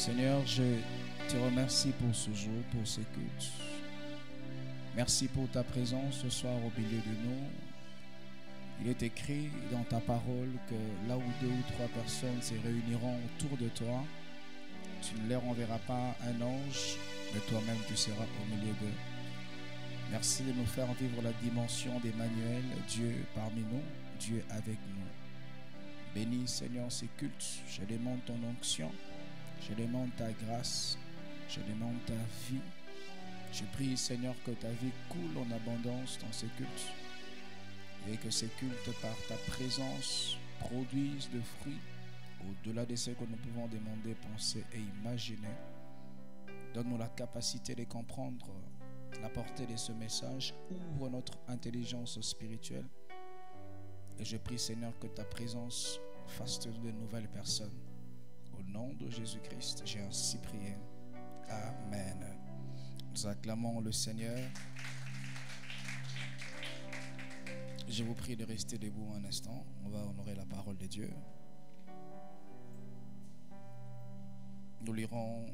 Seigneur, je te remercie pour ce jour, pour ce culte. Merci pour ta présence ce soir au milieu de nous. Il est écrit dans ta parole que là où 2 ou 3 personnes se réuniront autour de toi, tu ne leur enverras pas un ange, mais toi-même tu seras au milieu d'eux. Merci de nous faire vivre la dimension d'Emmanuel, Dieu parmi nous, Dieu avec nous. Bénis Seigneur ces cultes, je demande ton onction, je demande ta grâce, je demande ta vie. Je prie Seigneur que ta vie coule en abondance dans ces cultes et que ces cultes par ta présence produisent de fruits au-delà de ce que nous pouvons demander, penser et imaginer. Donne-nous la capacité de comprendre la portée de ce message. Ouvre notre intelligence spirituelle. Et je prie Seigneur que ta présence fasse de nous de nouvelles personnes. Au nom de Jésus-Christ, j'ai ainsi prié. Amen. Nous acclamons le Seigneur. Je vous prie de rester debout un instant. On va honorer la parole de Dieu. Nous lirons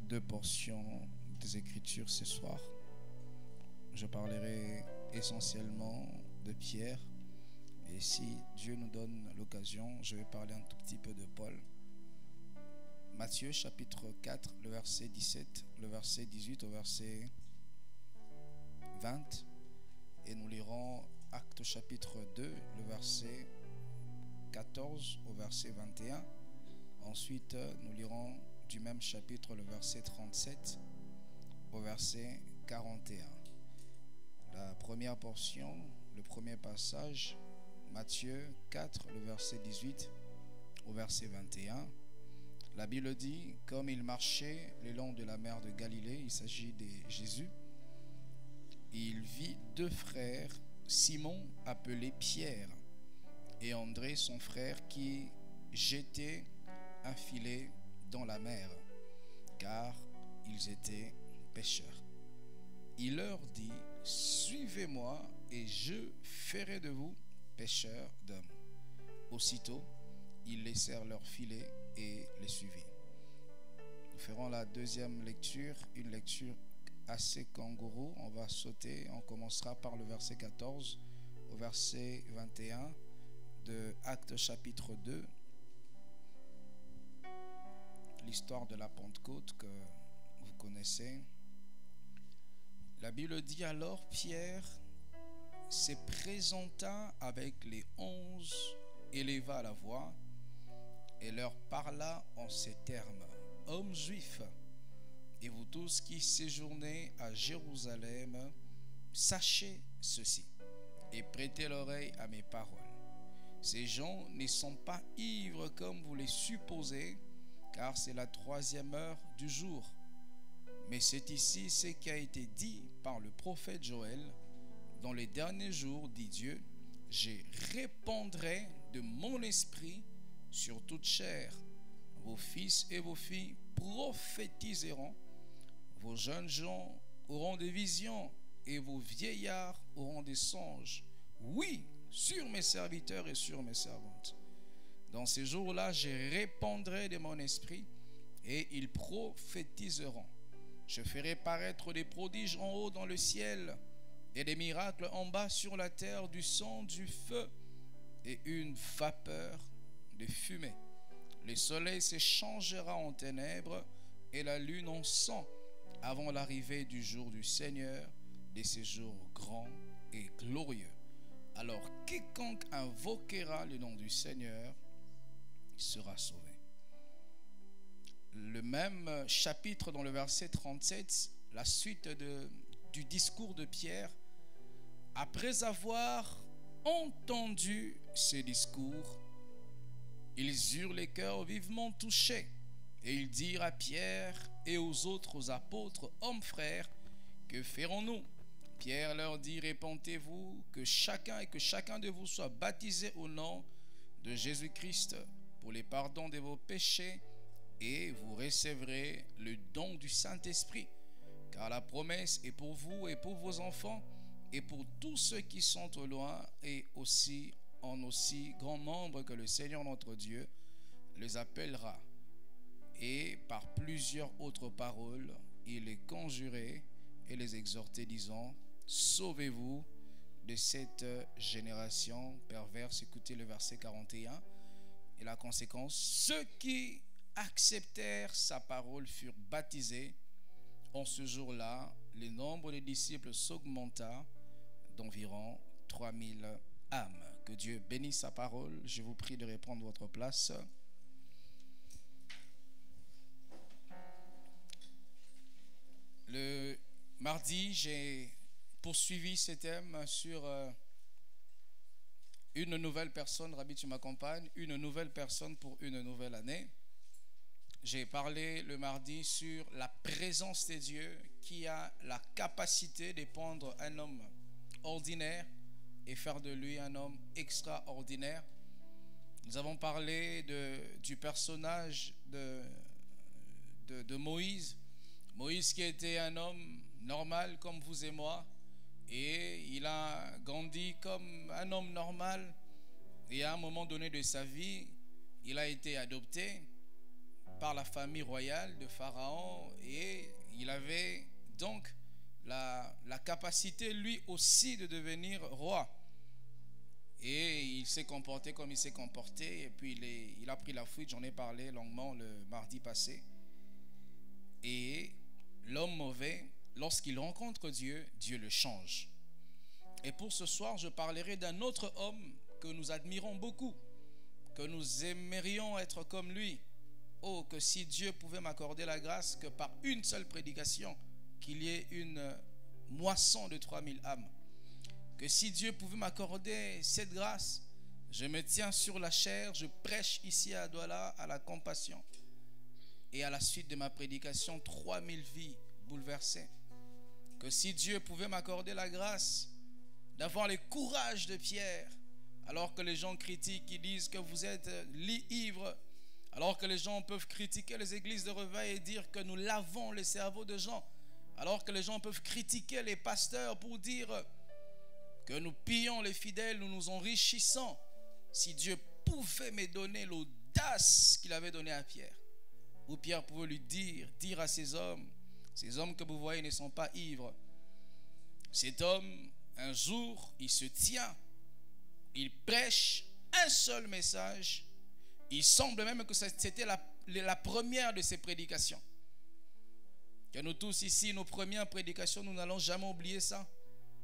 2 portions des Écritures ce soir. Je parlerai essentiellement de Pierre. Et si Dieu nous donne l'occasion, je vais parler un tout petit peu de Paul. Matthieu chapitre 4, le verset 17, le verset 18 au verset 20. Et nous lirons Actes chapitre 2, le verset 14 au verset 21. Ensuite, nous lirons du même chapitre le verset 37 au verset 41. La première portion, le premier passage, Matthieu 4, le verset 18 au verset 21. La Bible dit, comme il marchait le long de la mer de Galilée, il s'agit de Jésus, il vit 2 frères, Simon appelé Pierre et André son frère qui jetaient un filet dans la mer, car ils étaient pêcheurs. Il leur dit, suivez-moi et je ferai de vous pêcheurs d'hommes. Aussitôt, ils laissèrent leur filet et les suivirent. Nous ferons la deuxième lecture, une lecture assez kangourou. On va sauter, on commencera par le verset 14 au verset 21 de Actes chapitre 2. L'histoire de la Pentecôte que vous connaissez. La Bible dit alors Pierre se présenta avec les 11, éleva la voix et leur parla en ces termes. Hommes juifs, et vous tous qui séjournez à Jérusalem, sachez ceci et prêtez l'oreille à mes paroles. Ces gens ne sont pas ivres comme vous les supposez, car c'est la 3e heure du jour. Mais c'est ici ce qui a été dit par le prophète Joël. Dans les derniers jours, dit Dieu, je répandrai de mon esprit sur toute chair. Vos fils et vos filles prophétiseront, vos jeunes gens auront des visions et vos vieillards auront des songes. Oui, sur mes serviteurs et sur mes servantes. Dans ces jours-là, je répandrai de mon esprit et ils prophétiseront. Je ferai paraître des prodiges en haut dans le ciel et des miracles en bas sur la terre, du sang, du feu et une vapeur de fumée. Le soleil se changera en ténèbres et la lune en sang avant l'arrivée du jour du Seigneur, de ces jours grands et glorieux. Alors quiconque invoquera le nom du Seigneur sera sauvé. Le même chapitre dans le verset 37, la suite du discours de Pierre. Après avoir entendu ce discours, ils eurent les cœurs vivement touchés et ils dirent à Pierre et aux autres apôtres, hommes frères, que ferons-nous? Pierre leur dit, répentez-vous que chacun de vous soit baptisé au nom de Jésus-Christ pour les pardons de vos péchés et vous recevrez le don du Saint-Esprit. Car la promesse est pour vous et pour vos enfants et pour tous ceux qui sont au loin et aussi en aussi grand nombre que le Seigneur notre Dieu les appellera. Et par plusieurs autres paroles, il les conjurait et les exhortait, disant: sauvez-vous de cette génération perverse. Écoutez le verset 41. Et la conséquence: ceux qui acceptèrent sa parole furent baptisés. En ce jour-là, le nombre des disciples s'augmenta d'environ 3000 âmes. Que Dieu bénisse sa parole. Je vous prie de reprendre votre place. Le mardi, j'ai poursuivi ce thème sur une nouvelle personne. Rabbi, tu m'accompagnes. Une nouvelle personne pour une nouvelle année. J'ai parlé le mardi sur la présence de Dieu qui a la capacité de prendre un homme ordinaire et faire de lui un homme extraordinaire. Nous avons parlé du personnage de Moïse. Moïse qui était un homme normal comme vous et moi, et il a grandi comme un homme normal, et à un moment donné de sa vie, il a été adopté par la famille royale de Pharaon, et il avait donc la capacité lui aussi de devenir roi. Et il s'est comporté comme il s'est comporté, et puis il a pris la fuite. J'en ai parlé longuement le mardi passé. Et l'homme mauvais, lorsqu'il rencontre Dieu, Dieu le change. Et pour ce soir, je parlerai d'un autre homme que nous admirons beaucoup, que nous aimerions être comme lui. Oh, que si Dieu pouvait m'accorder la grâce que par une seule prédication, qu'il y ait une moisson de 3000 âmes. Que si Dieu pouvait m'accorder cette grâce, je me tiens sur la chair, je prêche ici à Douala à la compassion. Et à la suite de ma prédication, 3000 vies bouleversées. Que si Dieu pouvait m'accorder la grâce d'avoir le courage de Pierre, alors que les gens critiquent, ils disent que vous êtes ivres, alors que les gens peuvent critiquer les églises de réveil et dire que nous lavons les cerveaux de gens, alors que les gens peuvent critiquer les pasteurs pour dire que nous pillons les fidèles, nous nous enrichissons. Si Dieu pouvait me donner l'audace qu'il avait donnée à Pierre, où Pierre pouvait lui dire à ces hommes que vous voyez ne sont pas ivres. Cet homme, un jour, il se tient, il prêche un seul message. Il semble même que c'était la première de ses prédications. Que nous tous ici, nos premières prédications, nous n'allons jamais oublier ça.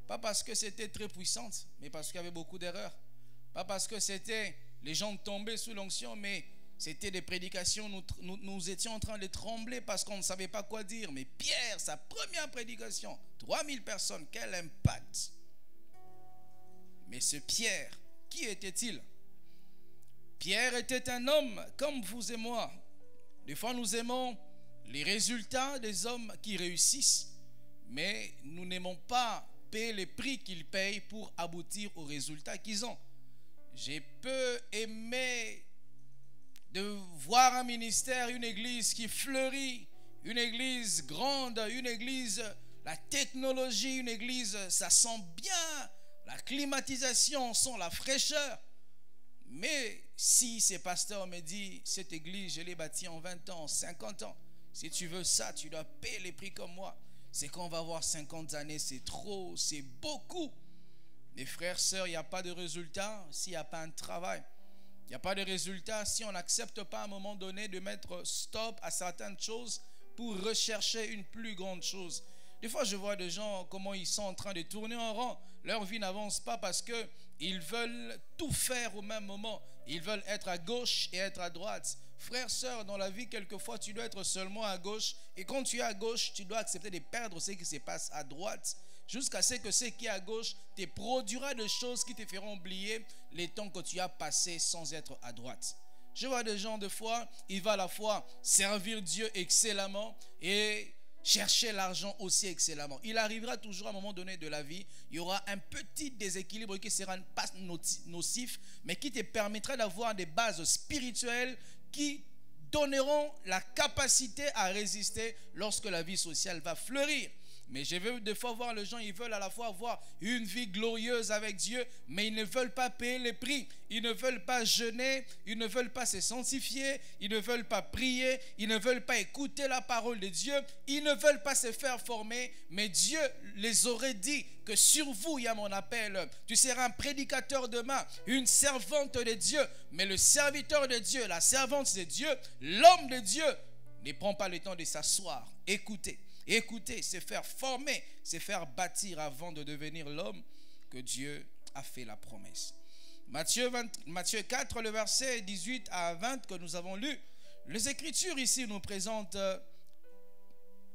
Pas parce que c'était très puissante, mais parce qu'il y avait beaucoup d'erreurs. Pas parce que les gens tombaient sous l'onction, mais c'était des prédications, nous étions en train de trembler parce qu'on ne savait pas quoi dire. Mais Pierre, sa première prédication, 3000 personnes, quel impact! Mais ce Pierre, qui était-il? Pierre était un homme comme vous et moi. Des fois, nous aimons les résultats des hommes qui réussissent, mais nous n'aimons pas payer les prix qu'ils payent pour aboutir aux résultats qu'ils ont. J'ai peu aimé de voir un ministère, une église qui fleurit, une église grande, une église, la technologie, une église, ça sent bien, la climatisation, sent la fraîcheur. Mais si ces pasteurs me disent, cette église, je l'ai bâtie en 20 ans, 50 ans, si tu veux ça, tu dois payer les prix comme moi. C'est qu'on va avoir 50 années, c'est trop, c'est beaucoup. Mes frères, sœurs, il n'y a pas de résultat s'il n'y a pas un travail. Il n'y a pas de résultat si on n'accepte pas à un moment donné de mettre stop à certaines choses pour rechercher une plus grande chose. Des fois, je vois des gens, comment ils sont en train de tourner en rond. Leur vie n'avance pas parce qu'ils veulent tout faire au même moment. Ils veulent être à gauche et être à droite. Frères, sœurs, dans la vie, quelquefois, tu dois être seulement à gauche. Et quand tu es à gauche, tu dois accepter de perdre ce qui se passe à droite, jusqu'à ce que ce qui est à gauche te produira des choses qui te feront oublier les temps que tu as passés sans être à droite. Je vois des gens, des fois, ils vont à la fois servir Dieu excellemment et chercher l'argent aussi excellemment. Il arrivera toujours à un moment donné de la vie, il y aura un petit déséquilibre qui ne sera pas nocif, mais qui te permettra d'avoir des bases spirituelles qui donneront la capacité à résister lorsque la vie sociale va fleurir. Mais je veux des fois voir les gens, ils veulent à la fois avoir une vie glorieuse avec Dieu, mais ils ne veulent pas payer les prix. Ils ne veulent pas jeûner, ils ne veulent pas se sanctifier, ils ne veulent pas prier, ils ne veulent pas écouter la parole de Dieu, ils ne veulent pas se faire former. Mais Dieu les aurait dit que sur vous, il y a mon appel. Tu seras un prédicateur demain, une servante de Dieu. Mais le serviteur de Dieu, la servante de Dieu, l'homme de Dieu, ne prend pas le temps de s'asseoir, écouter. Écouter, c'est faire former, c'est faire bâtir avant de devenir l'homme que Dieu a fait la promesse. Matthieu 4, le verset 18 à 20 que nous avons lu, les Écritures ici nous présentent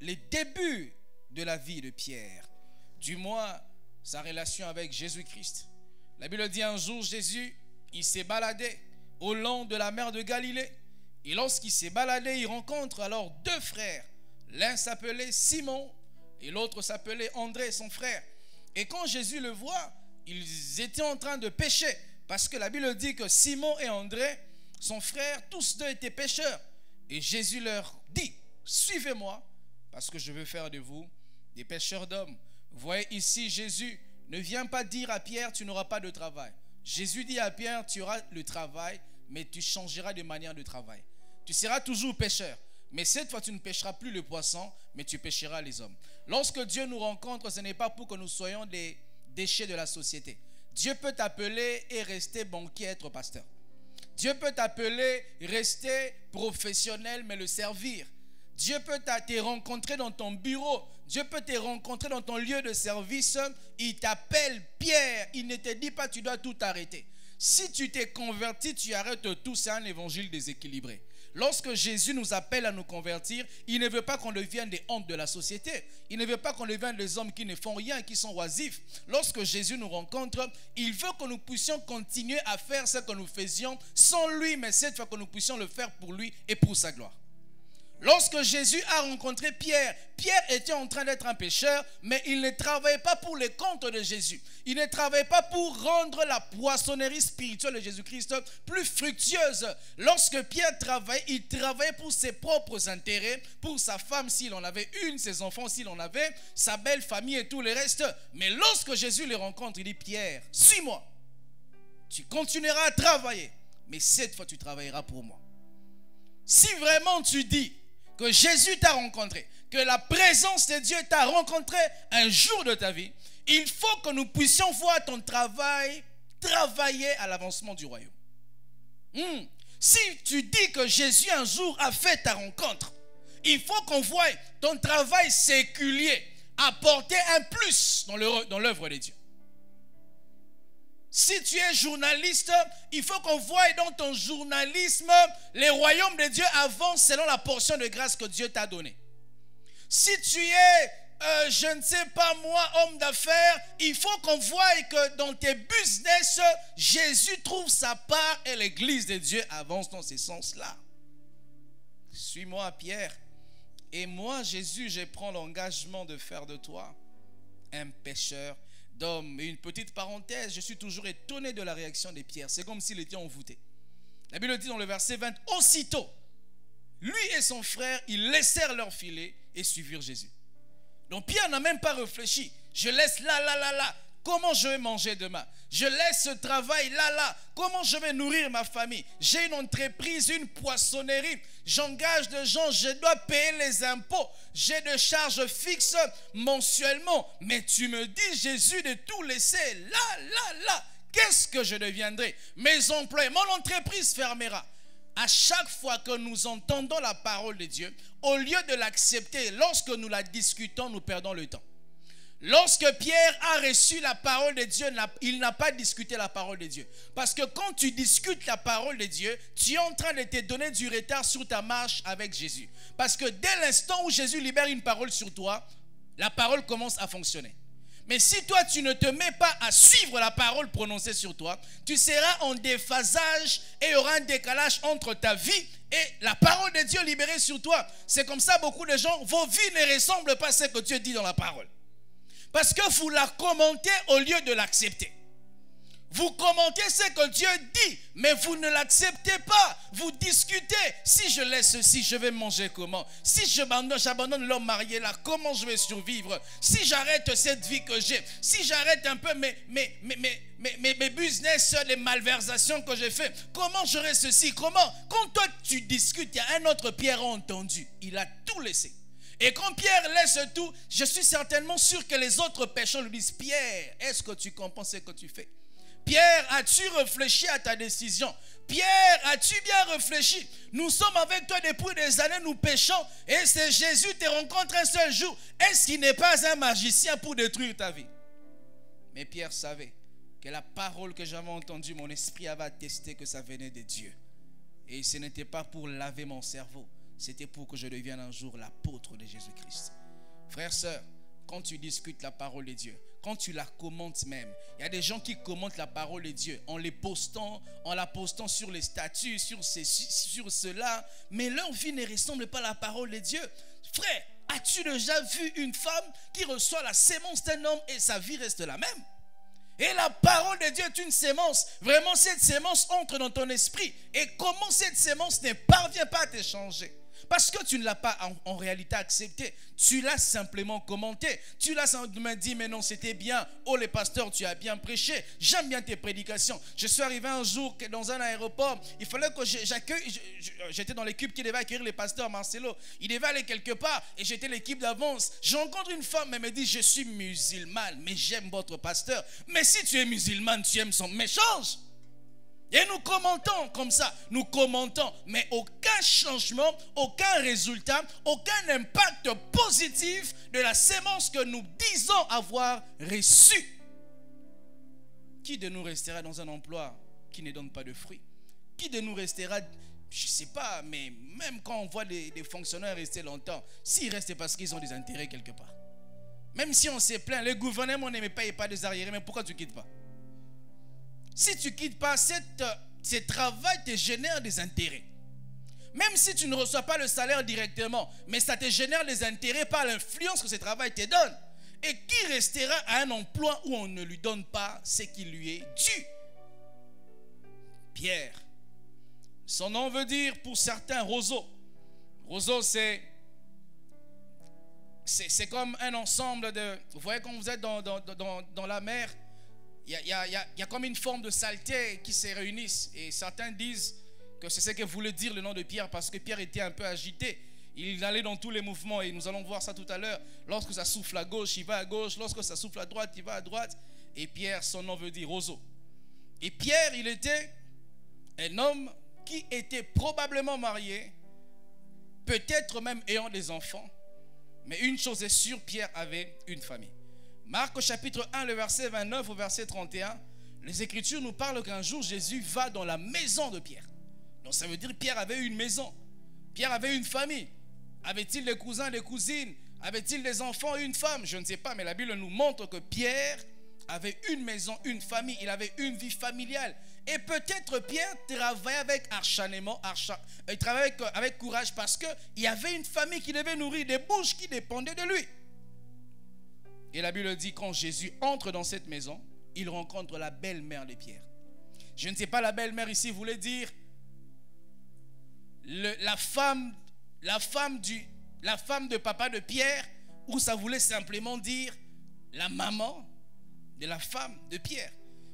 les débuts de la vie de Pierre, du moins sa relation avec Jésus-Christ. La Bible dit un jour, Jésus, il s'est baladé au long de la mer de Galilée. Et lorsqu'il s'est baladé, il rencontre alors deux frères. L'un s'appelait Simon et l'autre s'appelait André, son frère. Et quand Jésus le voit, ils étaient en train de pécher. Parce que la Bible dit que Simon et André, son frère, tous deux étaient pécheurs. Et Jésus leur dit, suivez-moi, parce que je veux faire de vous des pêcheurs d'hommes. Vous voyez ici, Jésus ne vient pas dire à Pierre, tu n'auras pas de travail. Jésus dit à Pierre, tu auras le travail, mais tu changeras de manière de travail. Tu seras toujours pêcheur. Mais cette fois, tu ne pêcheras plus le poisson, mais tu pêcheras les hommes. Lorsque Dieu nous rencontre, ce n'est pas pour que nous soyons des déchets de la société. Dieu peut t'appeler et rester banquier, être pasteur. Dieu peut t'appeler, rester professionnel, mais le servir. Dieu peut te rencontrer dans ton bureau. Dieu peut te rencontrer dans ton lieu de service. Il t'appelle Pierre. Il ne te dit pas tu dois tout arrêter. Si tu t'es converti, tu arrêtes tout. C'est un évangile déséquilibré. Lorsque Jésus nous appelle à nous convertir, il ne veut pas qu'on devienne des hontes de la société. Il ne veut pas qu'on devienne des hommes qui ne font rien, qui sont oisifs. Lorsque Jésus nous rencontre, il veut que nous puissions continuer à faire ce que nous faisions sans lui, mais cette fois que nous puissions le faire pour lui et pour sa gloire. Lorsque Jésus a rencontré Pierre, Pierre était en train d'être un pécheur, mais il ne travaillait pas pour les comptes de Jésus. Il ne travaillait pas pour rendre la poissonnerie spirituelle de Jésus-Christ plus fructueuse. Lorsque Pierre travaillait, il travaillait pour ses propres intérêts, pour sa femme s'il en avait une, ses enfants s'il en avait, sa belle famille et tout le reste. Mais lorsque Jésus les rencontre, il dit, Pierre, suis-moi. Tu continueras à travailler, mais cette fois tu travailleras pour moi. Si vraiment tu dis que Jésus t'a rencontré, que la présence de Dieu t'a rencontré un jour de ta vie, il faut que nous puissions voir ton travail travailler à l'avancement du royaume. Si tu dis que Jésus un jour a fait ta rencontre, il faut qu'on voie ton travail séculier apporter un plus dans l'œuvre de Dieu. Si tu es journaliste, il faut qu'on voie dans ton journalisme les royaumes de Dieu avancent selon la portion de grâce que Dieu t'a donnée. Si tu es, je ne sais pas moi, homme d'affaires, il faut qu'on voie que dans tes business, Jésus trouve sa part et l'église de Dieu avance dans ce sens-là. Suis-moi, Pierre. Et moi, Jésus, je prends l'engagement de faire de toi un pécheur d'hommes. Et une petite parenthèse, je suis toujours étonné de la réaction de Pierre. C'est comme s'il était envoûté. La Bible dit dans le verset 20, aussitôt, lui et son frère, ils laissèrent leur filet et suivirent Jésus. Donc Pierre n'a même pas réfléchi. Je laisse là. Comment je vais manger demain? Je laisse ce travail là. Comment je vais nourrir ma famille? J'ai une entreprise, une poissonnerie. J'engage des gens, je dois payer les impôts. J'ai des charges fixes mensuellement. Mais tu me dis, Jésus, de tout laisser là. Qu'est-ce que je deviendrai? Mes employés, mon entreprise fermera. À chaque fois que nous entendons la parole de Dieu, au lieu de l'accepter, lorsque nous la discutons, nous perdons le temps. Lorsque Pierre a reçu la parole de Dieu, il n'a pas discuté la parole de Dieu. Parce que quand tu discutes la parole de Dieu, tu es en train de te donner du retard sur ta marche avec Jésus. Parce que dès l'instant où Jésus libère une parole sur toi, la parole commence à fonctionner. Mais si toi tu ne te mets pas à suivre la parole prononcée sur toi, tu seras en déphasage et il y aura un décalage entre ta vie et la parole de Dieu libérée sur toi. C'est comme ça beaucoup de gens, vos vies ne ressemblent pas à ce que Dieu dit dans la parole. Parce que vous la commentez au lieu de l'accepter. Vous commentez ce que Dieu dit, mais vous ne l'acceptez pas. Vous discutez. Si je laisse ceci, je vais manger comment? Si j'abandonne l'homme marié là, comment je vais survivre? Si j'arrête cette vie que j'ai, si j'arrête un peu mes business, les malversations que j'ai fait, comment j'aurai ceci? Comment? Quand toi tu discutes, il y a un autre Pierre entendu. Il a tout laissé. Et quand Pierre laisse tout, je suis certainement sûr que les autres pécheurs lui disent: Pierre, est-ce que tu comprends ce que tu fais? Pierre, as-tu réfléchi à ta décision? Pierre, as-tu bien réfléchi? Nous sommes avec toi depuis des années, nous péchons, et c'est Jésus te rencontre un seul jour. Est-ce qu'il n'est pas un magicien pour détruire ta vie? Mais Pierre savait que la parole que j'avais entendue, mon esprit avait attesté que ça venait de Dieu. Et ce n'était pas pour laver mon cerveau, c'était pour que je devienne un jour l'apôtre de Jésus-Christ. Frères, sœurs, quand tu discutes la parole de Dieu, quand tu la commentes même, il y a des gens qui commentent la parole de Dieu en la postant sur les statuts, sur cela, mais leur vie ne ressemble pas à la parole de Dieu. Frère, as-tu déjà vu une femme qui reçoit la sémence d'un homme et sa vie reste la même? Et la parole de Dieu est une sémence. Vraiment, cette sémence entre dans ton esprit. Et comment cette sémence ne parvient pas à te changer? Parce que tu ne l'as pas en réalité accepté. Tu l'as simplement commenté. Tu l'as simplement dit: mais non, c'était bien. Oh, les pasteurs, tu as bien prêché. J'aime bien tes prédications. Je suis arrivé un jour dans un aéroport. Il fallait que j'accueille. J'étais dans l'équipe qui devait accueillir les pasteurs, Marcelo. Il devait aller quelque part et j'étais l'équipe d'avance. Je rencontre une femme, elle me dit: je suis musulmane, mais j'aime votre pasteur. Mais si tu es musulmane, tu aimes son. Mais change. Et nous commentons comme ça, nous commentons, mais aucun changement, aucun résultat, aucun impact positif de la sémence que nous disons avoir reçue. Qui de nous restera dans un emploi qui ne donne pas de fruits? Qui de nous restera, je ne sais pas, mais même quand on voit des fonctionnaires rester longtemps, s'ils restent parce qu'ils ont des intérêts quelque part. Même si on s'est plaint, le gouvernement ne paye pas des arriérés, mais pourquoi tu ne quittes pas? Si tu ne quittes pas, ce travail te génère des intérêts. Même si tu ne reçois pas le salaire directement, mais ça te génère des intérêts par l'influence que ce travail te donne. Et qui restera à un emploi où on ne lui donne pas ce qui lui est dû? Pierre. Son nom veut dire pour certains roseau. Roseau, c'est comme un ensemble de... Vous voyez quand vous êtes dans la mer, il y a comme une forme de saleté qui se réunissent. Et certains disent que c'est ce que voulait dire le nom de Pierre, parce que Pierre était un peu agité. Il allait dans tous les mouvements et nous allons voir ça tout à l'heure. Lorsque ça souffle à gauche, il va à gauche. Lorsque ça souffle à droite, il va à droite. Et Pierre, son nom veut dire roseau. Et Pierre, il était un homme qui était probablement marié, peut-être même ayant des enfants. Mais une chose est sûre, Pierre avait une famille. Marc au chapitre 1, le verset 29 au verset 31, les Écritures nous parlent qu'un jour Jésus va dans la maison de Pierre. Donc ça veut dire que Pierre avait une maison. Pierre avait une famille. Avait-il des cousins, des cousines? Avait-il des enfants et une femme? Je ne sais pas, mais la Bible nous montre que Pierre avait une maison, une famille. Il avait une vie familiale. Et peut-être Pierre travaillait avec acharnement, il travaillait avec courage parce qu'il y avait une famille qui devait nourrir, des bouches qui dépendaient de lui. Et la Bible dit, quand Jésus entre dans cette maison, il rencontre la belle-mère de Pierre. Je ne sais pas, la belle-mère ici voulait dire la femme de papa de Pierre, ou ça voulait simplement dire la maman de la femme de Pierre.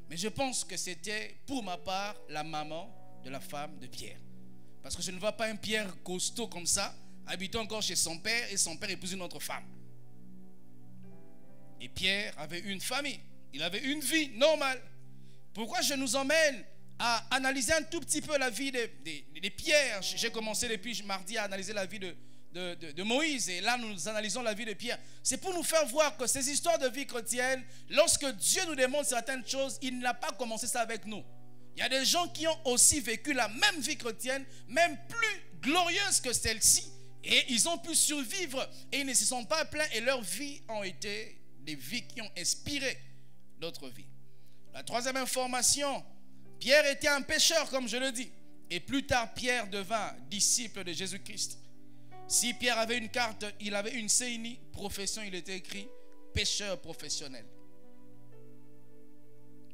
Mais je pense que c'était pour ma part la maman de la femme de Pierre. Parce que je ne vois pas un Pierre costaud comme ça, habitant encore chez son père, et son père épouse une autre femme. Et Pierre avait une famille, il avait une vie normale. Pourquoi je nous emmène à analyser un tout petit peu la vie de Pierre? J'ai commencé depuis mardi à analyser la vie de Moïse, et là nous analysons la vie de Pierre. C'est pour nous faire voir que ces histoires de vie chrétienne, lorsque Dieu nous demande certaines choses, il n'a pas commencé ça avec nous. Il y a des gens qui ont aussi vécu la même vie chrétienne, même plus glorieuse que celle-ci, et ils ont pu survivre, et ils ne se sont pas plaints, et leurs vies ont été des vies qui ont inspiré d'autres vies. La troisième information, Pierre était un pécheur, comme je le dis, et plus tard Pierre devint disciple de Jésus-Christ. Si Pierre avait une carte, il avait une CNI, profession, il était écrit pécheur professionnel.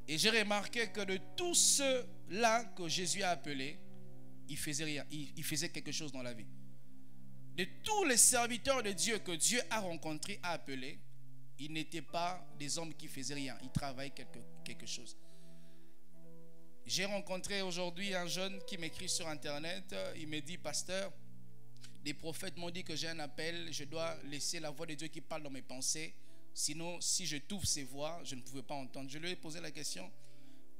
Et j'ai remarqué que de tous ceux-là que Jésus a appelés, il faisait rien, il faisait quelque chose dans la vie. De tous les serviteurs de Dieu que Dieu a rencontrés, a appelés, ils n'étaient pas des hommes qui faisaient rien, ils travaillaient quelque chose. J'ai rencontré aujourd'hui un jeune qui m'écrit sur internet, il me dit: pasteur, les prophètes m'ont dit que j'ai un appel, je dois laisser la voix de Dieu qui parle dans mes pensées, sinon si je t'ouvre ces voix, je ne pouvais pas entendre. Je lui ai posé la question: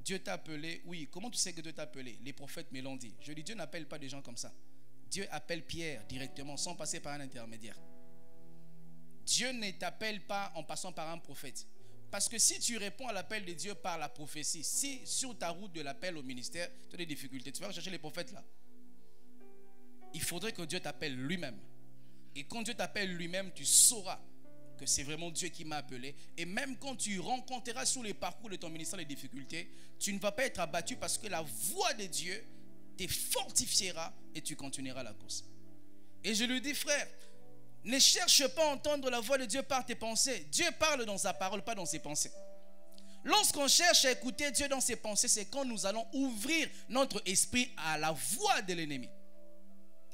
Dieu t'a appelé? Oui. Comment tu sais que Dieu t'a appelé? Les prophètes me l'ont dit. Je lui ai dit: Dieu n'appelle pas des gens comme ça. Dieu appelle Pierre directement, sans passer par un intermédiaire. Dieu ne t'appelle pas en passant par un prophète. Parce que si tu réponds à l'appel de Dieu par la prophétie, si sur ta route de l'appel au ministère, tu as des difficultés, tu vas rechercher les prophètes là. Il faudrait que Dieu t'appelle lui-même. Et quand Dieu t'appelle lui-même, tu sauras que c'est vraiment Dieu qui m'a appelé. Et même quand tu rencontreras sur les parcours de ton ministère les difficultés, tu ne vas pas être abattu parce que la voix de Dieu te fortifiera et tu continueras la course. Et je lui dis: frère, ne cherche pas à entendre la voix de Dieu par tes pensées. Dieu parle dans sa parole, pas dans ses pensées. Lorsqu'on cherche à écouter Dieu dans ses pensées, c'est quand nous allons ouvrir notre esprit à la voix de l'ennemi.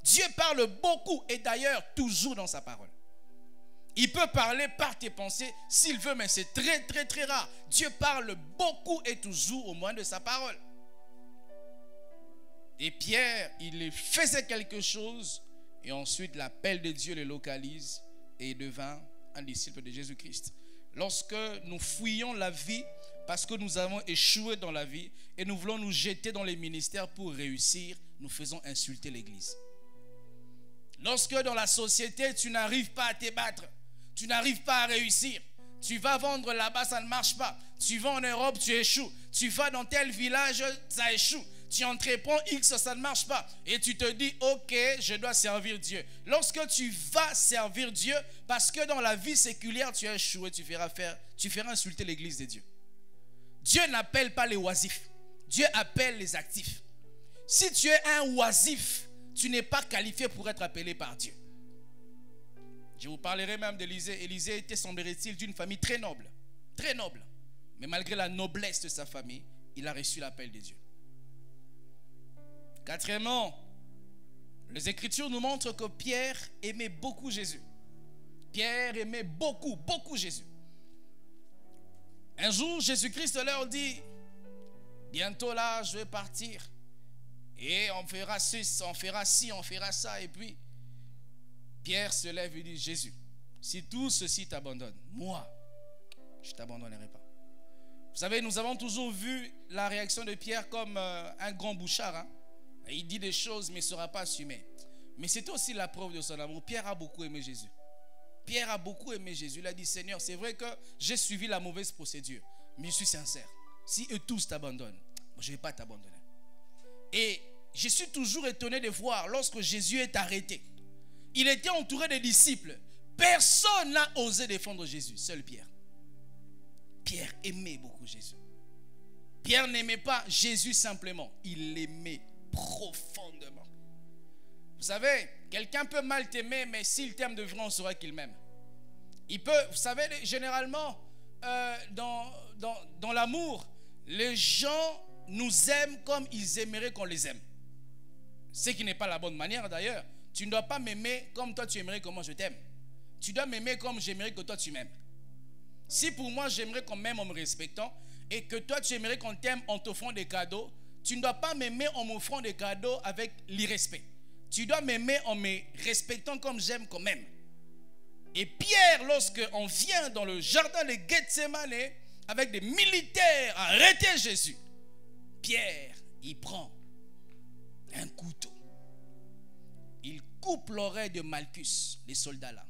Dieu parle beaucoup et d'ailleurs toujours dans sa parole. Il peut parler par tes pensées s'il veut, mais c'est très très très rare. Dieu parle beaucoup et toujours au moyen de sa parole. Et Pierre, il faisait quelque chose et ensuite l'appel de Dieu le localise et il devint un disciple de Jésus-Christ. Lorsque nous fouillons la vie parce que nous avons échoué dans la vie et nous voulons nous jeter dans les ministères pour réussir, nous faisons insulter l'Église. Lorsque dans la société, tu n'arrives pas à te battre, tu n'arrives pas à réussir, tu vas vendre là-bas, ça ne marche pas. Tu vas en Europe, tu échoues. Tu vas dans tel village, ça échoue. Tu entreprends X, ça ne marche pas. Et tu te dis: ok, je dois servir Dieu. Lorsque tu vas servir Dieu, parce que dans la vie séculière, tu as échoué, tu feras insulter l'Église de Dieu. Dieu n'appelle pas les oisifs. Dieu appelle les actifs. Si tu es un oisif, tu n'es pas qualifié pour être appelé par Dieu. Je vous parlerai même d'Élisée. Élisée était, semblerait-il, d'une famille très noble. Très noble. Mais malgré la noblesse de sa famille, il a reçu l'appel de Dieu. Quatrièmement, les Écritures nous montrent que Pierre aimait beaucoup Jésus. Pierre aimait beaucoup, beaucoup Jésus. Un jour, Jésus-Christ leur dit: bientôt là, je vais partir. Et on fera ci, on fera ci, on fera ça. Et puis, Pierre se lève et dit: Jésus, si tout ceci t'abandonne, moi, je ne t'abandonnerai pas. Vous savez, nous avons toujours vu la réaction de Pierre comme un grand bouchard. Hein? Il dit des choses, mais il ne sera pas assumé. Mais c'est aussi la preuve de son amour. Pierre a beaucoup aimé Jésus. Pierre a beaucoup aimé Jésus. Il a dit: Seigneur, c'est vrai que j'ai suivi la mauvaise procédure, mais je suis sincère. Si eux tous t'abandonnent, je ne vais pas t'abandonner. Et je suis toujours étonné de voir lorsque Jésus est arrêté. Il était entouré de disciples. Personne n'a osé défendre Jésus, seul Pierre. Pierre aimait beaucoup Jésus. Pierre n'aimait pas Jésus simplement, il l'aimait profondément. Vous savez, quelqu'un peut mal t'aimer, mais s'il t'aime de vrai, on saura qu'il m'aime. Il peut, vous savez, généralement, dans l'amour, les gens nous aiment comme ils aimeraient qu'on les aime. Ce qui n'est pas la bonne manière d'ailleurs. Tu ne dois pas m'aimer comme toi tu aimerais que moi je t'aime. Tu dois m'aimer comme j'aimerais que toi tu m'aimes. Si pour moi j'aimerais qu'on m'aime en me respectant et que toi tu aimerais qu'on t'aime en t'offrant des cadeaux, tu ne dois pas m'aimer en m'offrant des cadeaux avec l'irrespect. Tu dois m'aimer en me respectant comme j'aime qu'on m'aime. Et Pierre, lorsqu'on vient dans le jardin de Gethsémane avec des militaires à arrêter Jésus, Pierre, il prend un couteau. Il coupe l'oreille de Malchus, les soldats là.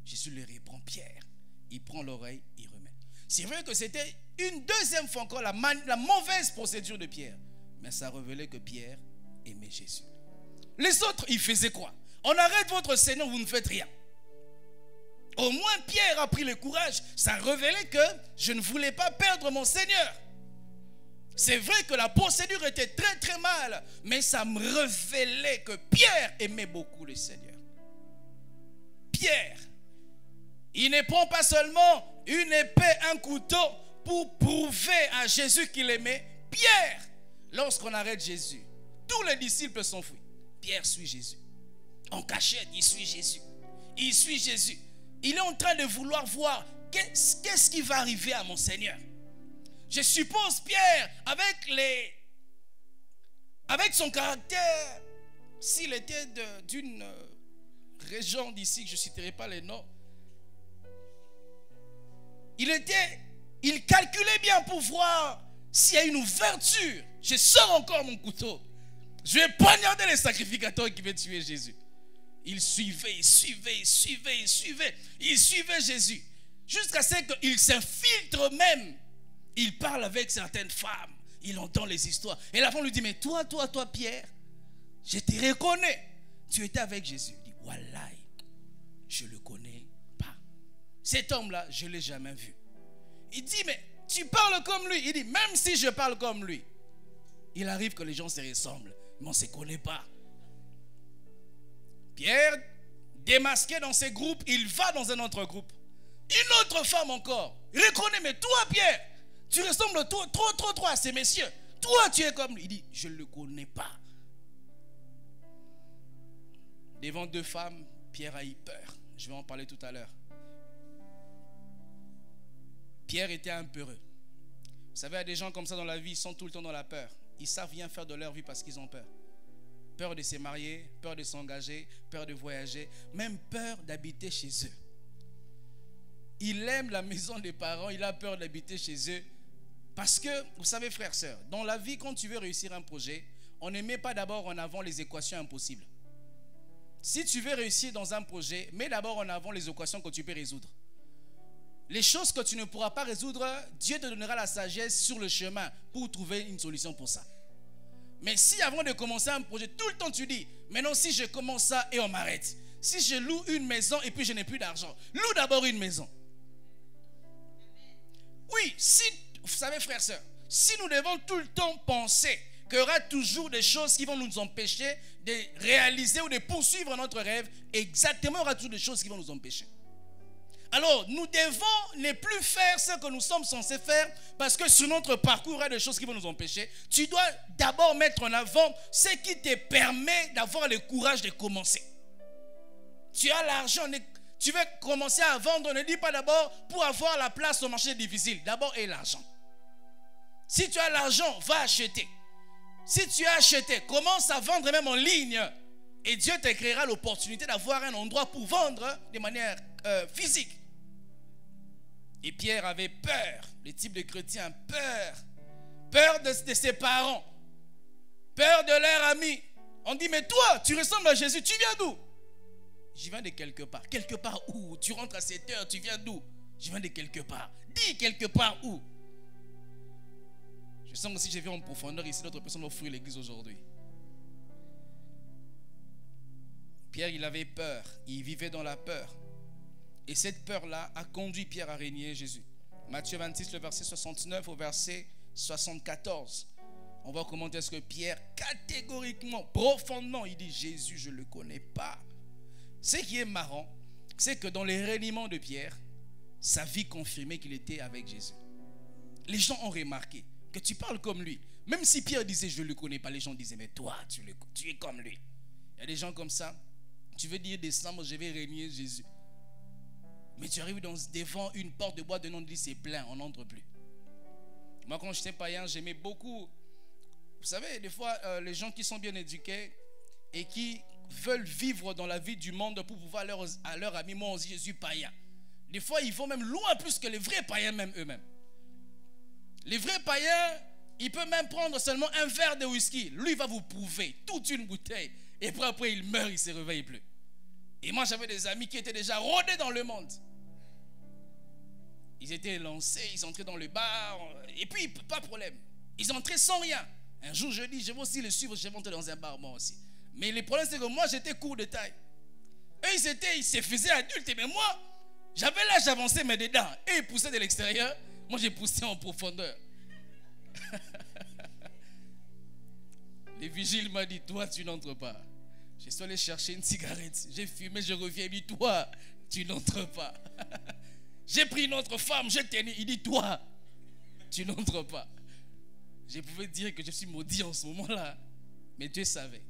Jésus le reprend, Pierre. Il prend l'oreille, il remet. C'est vrai que c'était une deuxième fois encore la mauvaise procédure de Pierre. Mais ça révélait que Pierre aimait Jésus. Les autres, ils faisaient quoi? On arrête votre Seigneur, vous ne faites rien. Au moins Pierre a pris le courage. Ça révélait que je ne voulais pas perdre mon Seigneur. C'est vrai que la procédure était très très mal, mais ça me révélait que Pierre aimait beaucoup le Seigneur. Pierre, il ne prend pas seulement une épée, un couteau pour prouver à Jésus qu'il aimait Pierre. Lorsqu'on arrête Jésus, tous les disciples s'enfuient. Pierre suit Jésus. En cachette, il suit Jésus. Il suit Jésus. Il est en train de vouloir voir qu'est-ce qui va arriver à mon Seigneur. Je suppose Pierre, avec son caractère, s'il était d'une région d'ici, que je ne citerai pas les noms, il calculait bien pour voir s'il y a une ouverture. Je sors encore mon couteau. Je vais poignarder les sacrificateurs qui veulent tuer Jésus. Il suivait Jésus. Jusqu'à ce qu'il s'infiltre même. Il parle avec certaines femmes. Il entend les histoires. Et la femme lui dit, mais toi, Pierre, je te reconnais. Tu étais avec Jésus. Il dit, wallahi, je ne le connais pas. Cet homme-là, je ne l'ai jamais vu. Il dit, mais tu parles comme lui. Il dit, même si je parle comme lui, il arrive que les gens se ressemblent, mais on ne se connaît pas. Pierre, démasqué dans ses groupes, il va dans un autre groupe. Une autre femme encore. Il reconnaît, mais toi, Pierre, tu ressembles trop à ces messieurs. Toi, tu es comme lui. Il dit, je ne le connais pas. Devant deux femmes, Pierre a eu peur. Je vais en parler tout à l'heure. Pierre était un peureux. Vous savez, il y a des gens comme ça dans la vie, ils sont tout le temps dans la peur. Ils ne savent rien faire de leur vie parce qu'ils ont peur. Peur de se marier, peur de s'engager, peur de voyager, même peur d'habiter chez eux. Il aime la maison des parents, il a peur d'habiter chez eux. Parce que, vous savez frères, sœurs, dans la vie, quand tu veux réussir un projet, on ne met pas d'abord en avant les équations impossibles. Si tu veux réussir dans un projet, mets d'abord en avant les équations que tu peux résoudre. Les choses que tu ne pourras pas résoudre, Dieu te donnera la sagesse sur le chemin pour trouver une solution pour ça. Mais si avant de commencer un projet, tout le temps tu dis, maintenant si je commence ça et on m'arrête. Si je loue une maison et puis je n'ai plus d'argent, loue d'abord une maison. Oui, si, vous savez frères, sœurs, si nous devons tout le temps penser qu'il y aura toujours des choses qui vont nous empêcher de réaliser ou de poursuivre notre rêve, exactement, il y aura toujours des choses qui vont nous empêcher. Alors, nous devons ne plus faire ce que nous sommes censés faire parce que sur notre parcours, il y aura des choses qui vont nous empêcher. Tu dois d'abord mettre en avant ce qui te permet d'avoir le courage de commencer. Tu as l'argent, tu veux commencer à vendre, ne dis pas d'abord pour avoir la place au marché difficile. D'abord, aie l'argent. Si tu as l'argent, va acheter. Si tu as acheté, commence à vendre même en ligne. Et Dieu te créera l'opportunité d'avoir un endroit pour vendre de manière physique. Et Pierre avait peur, le type de chrétien, peur de ses parents, peur de leurs amis. On dit, mais toi, tu ressembles à Jésus, tu viens d'où? Je viens de quelque part. Quelque part où? Tu rentres à 7 heures, tu viens d'où? Je viens de quelque part. Dis quelque part où? Je sens que si je vais en profondeur ici, d'autres personnes vont fuir l'église aujourd'hui. Pierre, il avait peur, il vivait dans la peur. Et cette peur-là a conduit Pierre à régner Jésus. Matthieu 26, le verset 69 au verset 74. On voit comment est-ce que Pierre, catégoriquement, profondément, il dit, Jésus, je ne le connais pas. Ce qui est marrant, c'est que dans les reniements de Pierre, sa vie confirmait qu'il était avec Jésus. Les gens ont remarqué que tu parles comme lui. Même si Pierre disait, je ne le connais pas, les gens disaient, mais toi, tu es comme lui. Il y a des gens comme ça. Tu veux dire décembre, je vais régner Jésus. Mais tu arrives devant une porte de boîte de non-dit, c'est plein, on n'entre plus. Moi, quand j'étais païen, j'aimais beaucoup. Vous savez, des fois, les gens qui sont bien éduqués et qui veulent vivre dans la vie du monde pour pouvoir à leurs amis, moi aussi, je suis païen. Des fois, ils vont même loin plus que les vrais païens même eux-mêmes. Les vrais païens, ils peuvent même prendre seulement un verre de whisky. Lui, il va vous prouver toute une bouteille. Et puis après, il meurt, il ne se réveille plus. Et moi, j'avais des amis qui étaient déjà rodés dans le monde. Ils étaient lancés, ils entraient dans le bar. Et puis, pas de problème. Ils entraient sans rien. Un jour, je dis, je vais aussi le suivre, je vais entrer dans un bar, moi aussi. Mais le problème, c'est que moi, j'étais court de taille. Eux, ils se faisaient adultes. Mais moi, j'avais l'âge avancé, mais dedans. Et ils poussaient de l'extérieur. Moi, j'ai poussé en profondeur. Le vigile m'a dit, toi, tu n'entres pas. Je suis allé chercher une cigarette. J'ai fumé, je reviens. Il dit, toi, tu n'entres pas. J'ai pris une autre femme, j'ai tenu. Il dit, toi, tu n'entres pas. Je pouvais dire que je suis maudit en ce moment-là, mais Dieu savait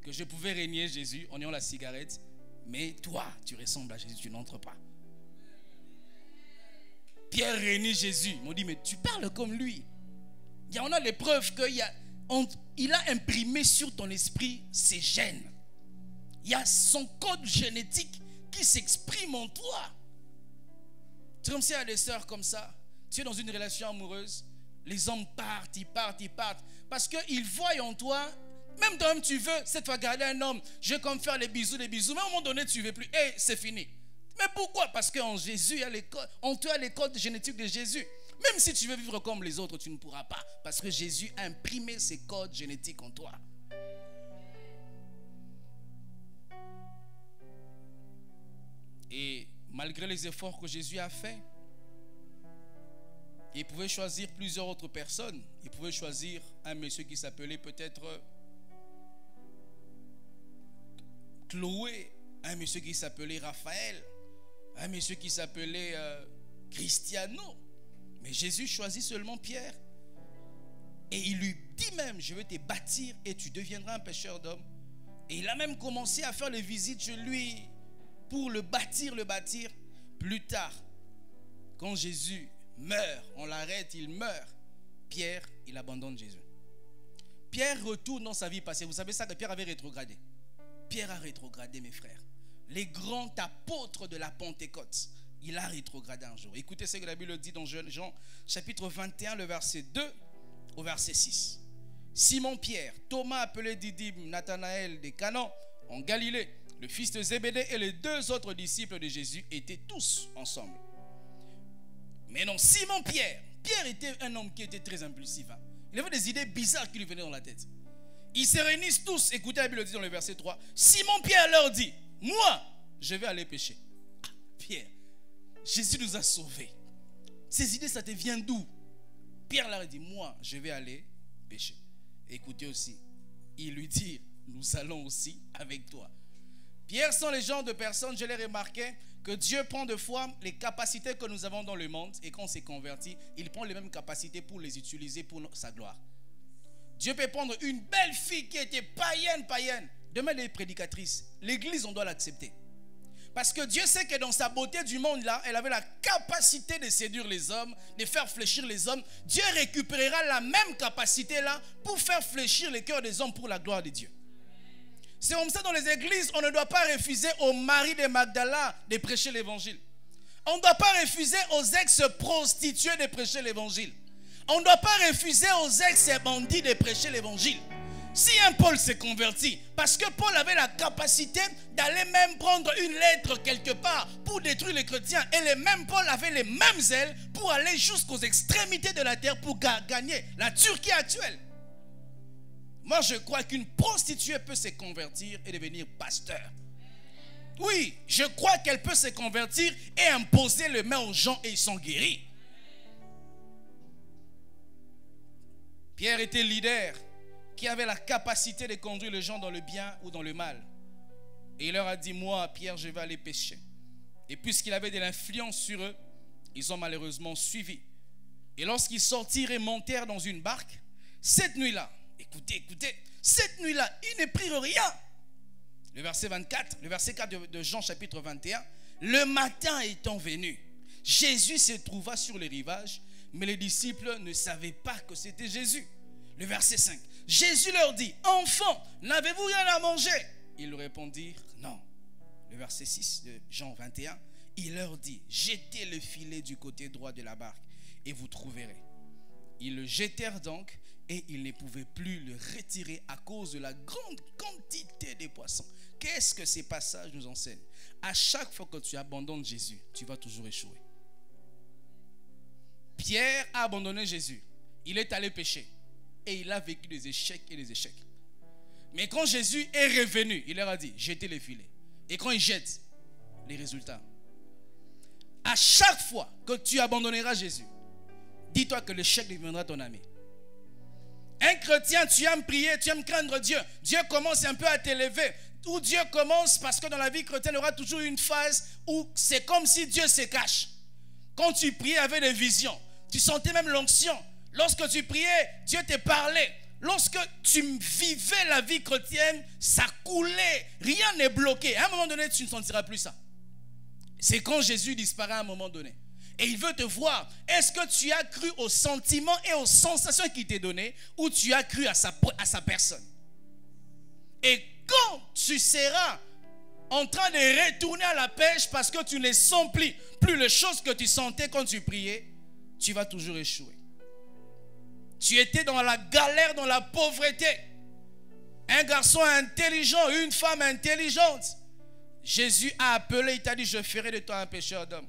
que je pouvais régner Jésus en ayant la cigarette, mais toi, tu ressembles à Jésus, tu n'entres pas. Pierre réunit Jésus. Ils m'ont dit, mais tu parles comme lui. On a les preuves qu'il a imprimé sur ton esprit ses gènes. Il y a son code génétique qui s'exprime en toi. C'est comme s'il y a des sœurs comme ça. Tu es dans une relation amoureuse. Les hommes partent, ils partent. Parce qu'ils voient en toi, même toi-même tu veux, cette fois garder un homme, je veux comme faire les bisous. Mais à un moment donné, tu ne veux plus. Et c'est fini. Mais pourquoi? Parce qu'en Jésus, en toi, il y a les codes génétiques de Jésus. Même si tu veux vivre comme les autres, tu ne pourras pas. Parce que Jésus a imprimé ses codes génétiques en toi. Et malgré les efforts que Jésus a faits, il pouvait choisir plusieurs autres personnes. Il pouvait choisir un monsieur qui s'appelait peut-être Chloé, un monsieur qui s'appelait Raphaël, un monsieur qui s'appelait Cristiano. Mais Jésus choisit seulement Pierre. Et il lui dit même, je vais te bâtir et tu deviendras un pêcheur d'hommes. Et il a même commencé à faire les visites chez lui pour le bâtir. Plus tard, quand Jésus meurt, on l'arrête, il meurt. Pierre, il abandonne Jésus. Pierre retourne dans sa vie passée. Vous savez ça, que Pierre avait rétrogradé. Pierre a rétrogradé, mes frères. Les grands apôtres de la Pentecôte, il a rétrogradé un jour. Écoutez ce que la Bible dit dans Jean chapitre 21, le verset 2 au verset 6. Simon-Pierre, Thomas appelé Didyme, Nathanaël de Canaan en Galilée, le fils de Zébédée et les deux autres disciples de Jésus étaient tous ensemble. Mais non, Simon-Pierre était un homme qui était très impulsif. Il avait des idées bizarres qui lui venaient dans la tête. Ils se réunissent tous. Écoutez, la Bible dit dans le verset 3. Simon-Pierre leur dit, moi, je vais aller pécher. Pierre, Jésus nous a sauvés. Ces idées, ça te vient d'où? Pierre leur dit, moi, je vais aller pécher. Écoutez aussi, il lui dit, nous allons aussi avec toi. Pierre sont les genres de personnes, je l'ai remarqué, que Dieu prend de fois les capacités que nous avons dans le monde, et quand on s'est converti, il prend les mêmes capacités pour les utiliser pour sa gloire. Dieu peut prendre une belle fille qui était païenne. Demain, elle est prédicatrice. L'église, on doit l'accepter. Parce que Dieu sait que dans sa beauté du monde là, elle avait la capacité de séduire les hommes, de faire fléchir les hommes. Dieu récupérera la même capacité là pour faire fléchir les cœurs des hommes pour la gloire de Dieu. C'est comme ça dans les églises, on ne doit pas refuser aux maris de Magdala de prêcher l'évangile. On ne doit pas refuser aux ex-prostituées de prêcher l'évangile. On ne doit pas refuser aux ex-bandits de prêcher l'évangile. Si un Paul s'est converti, parce que Paul avait la capacité d'aller même prendre une lettre quelque part pour détruire les chrétiens, et les mêmes Paul avait les mêmes ailes pour aller jusqu'aux extrémités de la terre pour gagner la Turquie actuelle. Moi, je crois qu'une prostituée peut se convertir et devenir pasteur. Oui, je crois qu'elle peut se convertir et imposer les mains aux gens et ils sont guéris. Pierre était leader qui avait la capacité de conduire les gens dans le bien ou dans le mal. Et il leur a dit, moi, Pierre, je vais aller pécher. Et puisqu'il avait de l'influence sur eux, ils ont malheureusement suivi. Et lorsqu'ils sortirent et montèrent dans une barque, cette nuit-là, écoutez, cette nuit-là, ils ne prirent rien. Le verset 4 de Jean chapitre 21, le matin étant venu, Jésus se trouva sur les rivages, mais les disciples ne savaient pas que c'était Jésus. Le verset 5, Jésus leur dit, enfants, n'avez-vous rien à manger? Ils lui répondirent, non. Le verset 6 de Jean 21, il leur dit, jetez le filet du côté droit de la barque et vous trouverez. Ils le jetèrent donc et ils ne pouvaient plus le retirer à cause de la grande quantité de poissons. Qu'est-ce que ces passages nous enseignent? À chaque fois que tu abandonnes Jésus, tu vas toujours échouer. Pierre a abandonné Jésus. Il est allé pécher. Et il a vécu des échecs et des échecs. Mais quand Jésus est revenu, il leur a dit, jetez les filets. Et quand il jette, les résultats. À chaque fois que tu abandonneras Jésus, dis-toi que l'échec deviendra ton ami. Un chrétien, tu aimes prier, tu aimes craindre Dieu. Dieu commence un peu à t'élever. Ou Dieu commence, parce que dans la vie chrétienne, il y aura toujours une phase où c'est comme si Dieu se cache. Quand tu pries avec des visions, Tu sentais même l'onction. Lorsque tu priais, Dieu te parlait. Lorsque tu vivais la vie chrétienne, ça coulait. Rien n'est bloqué. À un moment donné, tu ne sentiras plus ça. C'est quand Jésus disparaît à un moment donné. Et il veut te voir. Est-ce que tu as cru aux sentiments et aux sensations qu'il t'a donné, ou tu as cru à sa personne? Et quand tu seras en train de retourner à la pêche parce que tu ne sens plus les choses que tu sentais quand tu priais, tu vas toujours échouer. Tu étais dans la galère, dans la pauvreté. Un garçon intelligent, une femme intelligente. Jésus a appelé, il t'a dit, je ferai de toi un pêcheur d'hommes.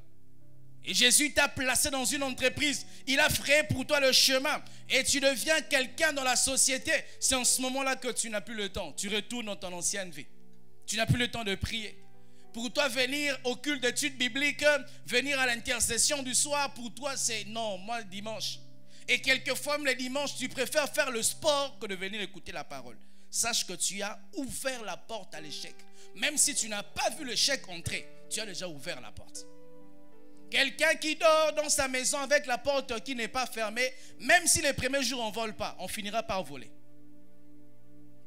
Et Jésus t'a placé dans une entreprise. Il a frayé pour toi le chemin. Et tu deviens quelqu'un dans la société. C'est en ce moment-là que tu n'as plus le temps. Tu retournes dans ton ancienne vie. Tu n'as plus le temps de prier. Pour toi, venir au culte d'études bibliques, venir à l'intercession du soir, pour toi, c'est non, moi, dimanche. Et quelquefois, les dimanches, tu préfères faire le sport que de venir écouter la parole. Sache que tu as ouvert la porte à l'échec. Même si tu n'as pas vu l'échec entrer, tu as déjà ouvert la porte. Quelqu'un qui dort dans sa maison avec la porte qui n'est pas fermée, même si les premiers jours on ne vole pas, on finira par voler.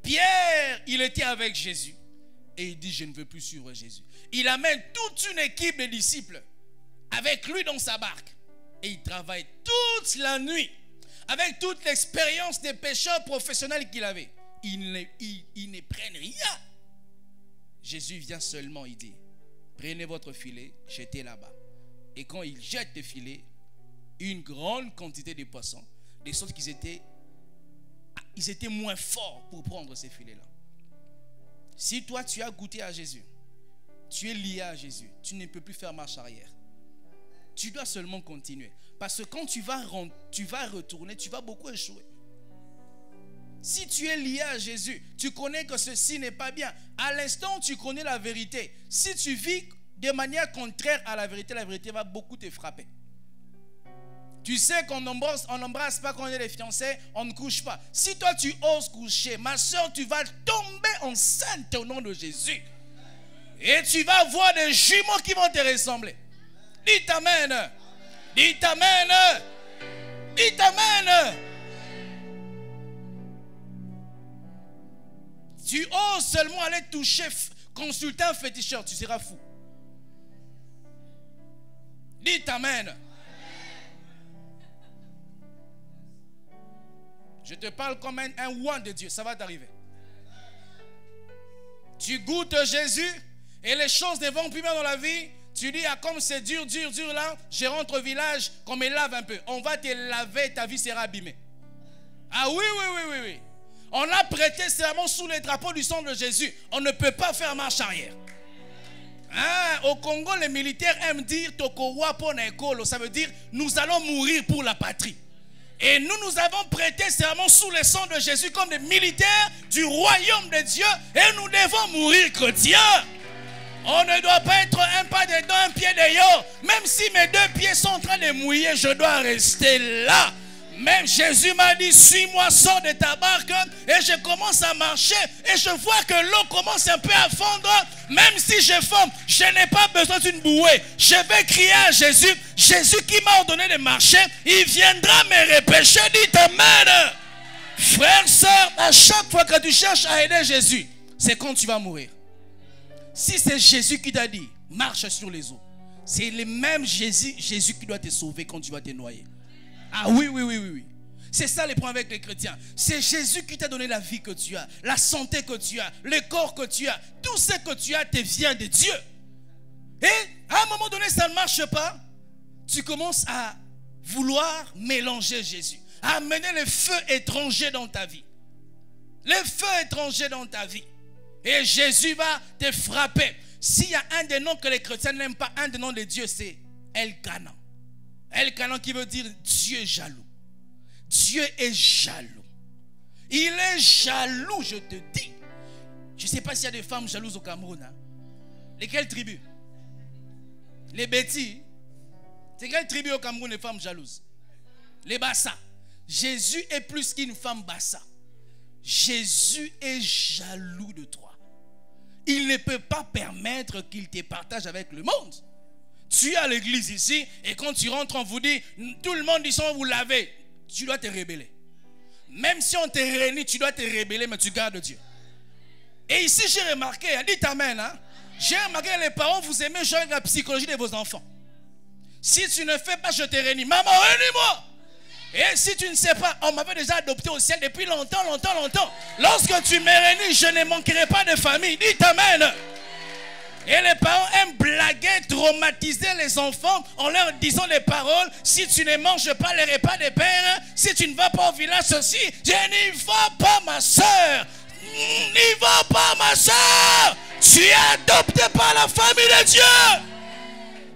Pierre, il était avec Jésus. Et il dit, je ne veux plus suivre Jésus. Il amène toute une équipe de disciples avec lui dans sa barque. Et il travaille toute la nuit. Avec toute l'expérience des pêcheurs professionnels qu'il avait. Ils ne prennent rien. Jésus vient seulement, il dit, prenez votre filet, jetez là-bas. Et quand il jette le filet, une grande quantité de poissons, de sorte qu'ils étaient moins forts pour prendre ces filets-là. Si toi tu as goûté à Jésus, tu es lié à Jésus, tu ne peux plus faire marche arrière. Tu dois seulement continuer. Parce que quand tu vas retourner, tu vas beaucoup échouer. Si tu es lié à Jésus, tu connais que ceci n'est pas bien. À l'instant où tu connais la vérité, si tu vis de manière contraire à la vérité va beaucoup te frapper. Tu sais qu'on n'embrasse pas quand on est les fiancés, on ne couche pas. Si toi tu oses coucher, ma soeur, tu vas tomber enceinte au nom de Jésus. Et tu vas voir des jumeaux qui vont te ressembler. Dites amen. Dites amen. Dites amen. Tu oses seulement aller toucher, consulter un féticheur, tu seras fou. Dites amen. Je te parle comme un oint de Dieu, ça va t'arriver. Tu goûtes Jésus et les choses ne vont plus bien dans la vie. Tu dis, ah, comme c'est dur là, je rentre au village, qu'on me lave un peu. On va te laver, ta vie sera abîmée. Ah oui. On a prêté serment sous les drapeaux du sang de Jésus. On ne peut pas faire marche arrière. Hein? Au Congo, les militaires aiment dire Tokowa Ponekolo. Ça veut dire nous allons mourir pour la patrie. Et nous avons prêté serment sous le sang de Jésus comme des militaires du royaume de Dieu. Et nous devons mourir chrétiens. On ne doit pas être un pas dedans, un pied dehors. Même si mes deux pieds sont en train de mouiller, je dois rester là. Même Jésus m'a dit, suis-moi, sors de ta barque. Et je commence à marcher. Et je vois que l'eau commence un peu à fondre. Même si je fonds, je n'ai pas besoin d'une bouée. Je vais crier à Jésus. Jésus qui m'a ordonné de marcher, il viendra me repêcher. Dites amen. Frère, soeur, à chaque fois que tu cherches à aider Jésus, c'est quand tu vas mourir. Si c'est Jésus qui t'a dit, marche sur les eaux, c'est le même Jésus qui doit te sauver quand tu vas te noyer. Ah oui. C'est ça le problème avec les chrétiens. C'est Jésus qui t'a donné la vie que tu as, la santé que tu as, le corps que tu as. Tout ce que tu as te vient de Dieu. Et à un moment donné, ça ne marche pas. Tu commences à vouloir mélanger Jésus, à amener le feu étranger dans ta vie. Le feu étranger dans ta vie. Et Jésus va te frapper. S'il y a un des noms que les chrétiens n'aiment pas, un des noms de Dieu, c'est El-Kana. El-Kana qui veut dire Dieu jaloux. Dieu est jaloux. Il est jaloux, je te dis. Je ne sais pas s'il y a des femmes jalouses au Cameroun. Hein? Lesquelles tribus? Les Bétis. C'est quelle tribu au Cameroun, les femmes jalouses? Les Bassa. Jésus est plus qu'une femme Bassa. Jésus est jaloux de toi. Il ne peut pas permettre qu'il te partage avec le monde. Tu es à l'église ici et quand tu rentres, on vous dit, tout le monde dit, vous lavez. Tu dois te rebeller. Même si on te réunit, tu dois te rebeller, mais tu gardes Dieu. Et ici, j'ai remarqué, dites amen, hein? J'ai remarqué que les parents, vous aimez jouer avec la psychologie de vos enfants. Si tu ne fais pas, je te réunis. Maman, réunis-moi. Et si tu ne sais pas, on m'avait déjà adopté au ciel depuis longtemps. Lorsque tu me réunis, je ne manquerai pas de famille. Dites amen. Et les parents aiment blaguer, traumatiser les enfants en leur disant des paroles. Si tu ne manges pas les repas des pères, si tu ne vas pas au village, ceci, je n'y vais pas, ma soeur. N'y va pas, ma soeur. Tu es adopté par la famille de Dieu.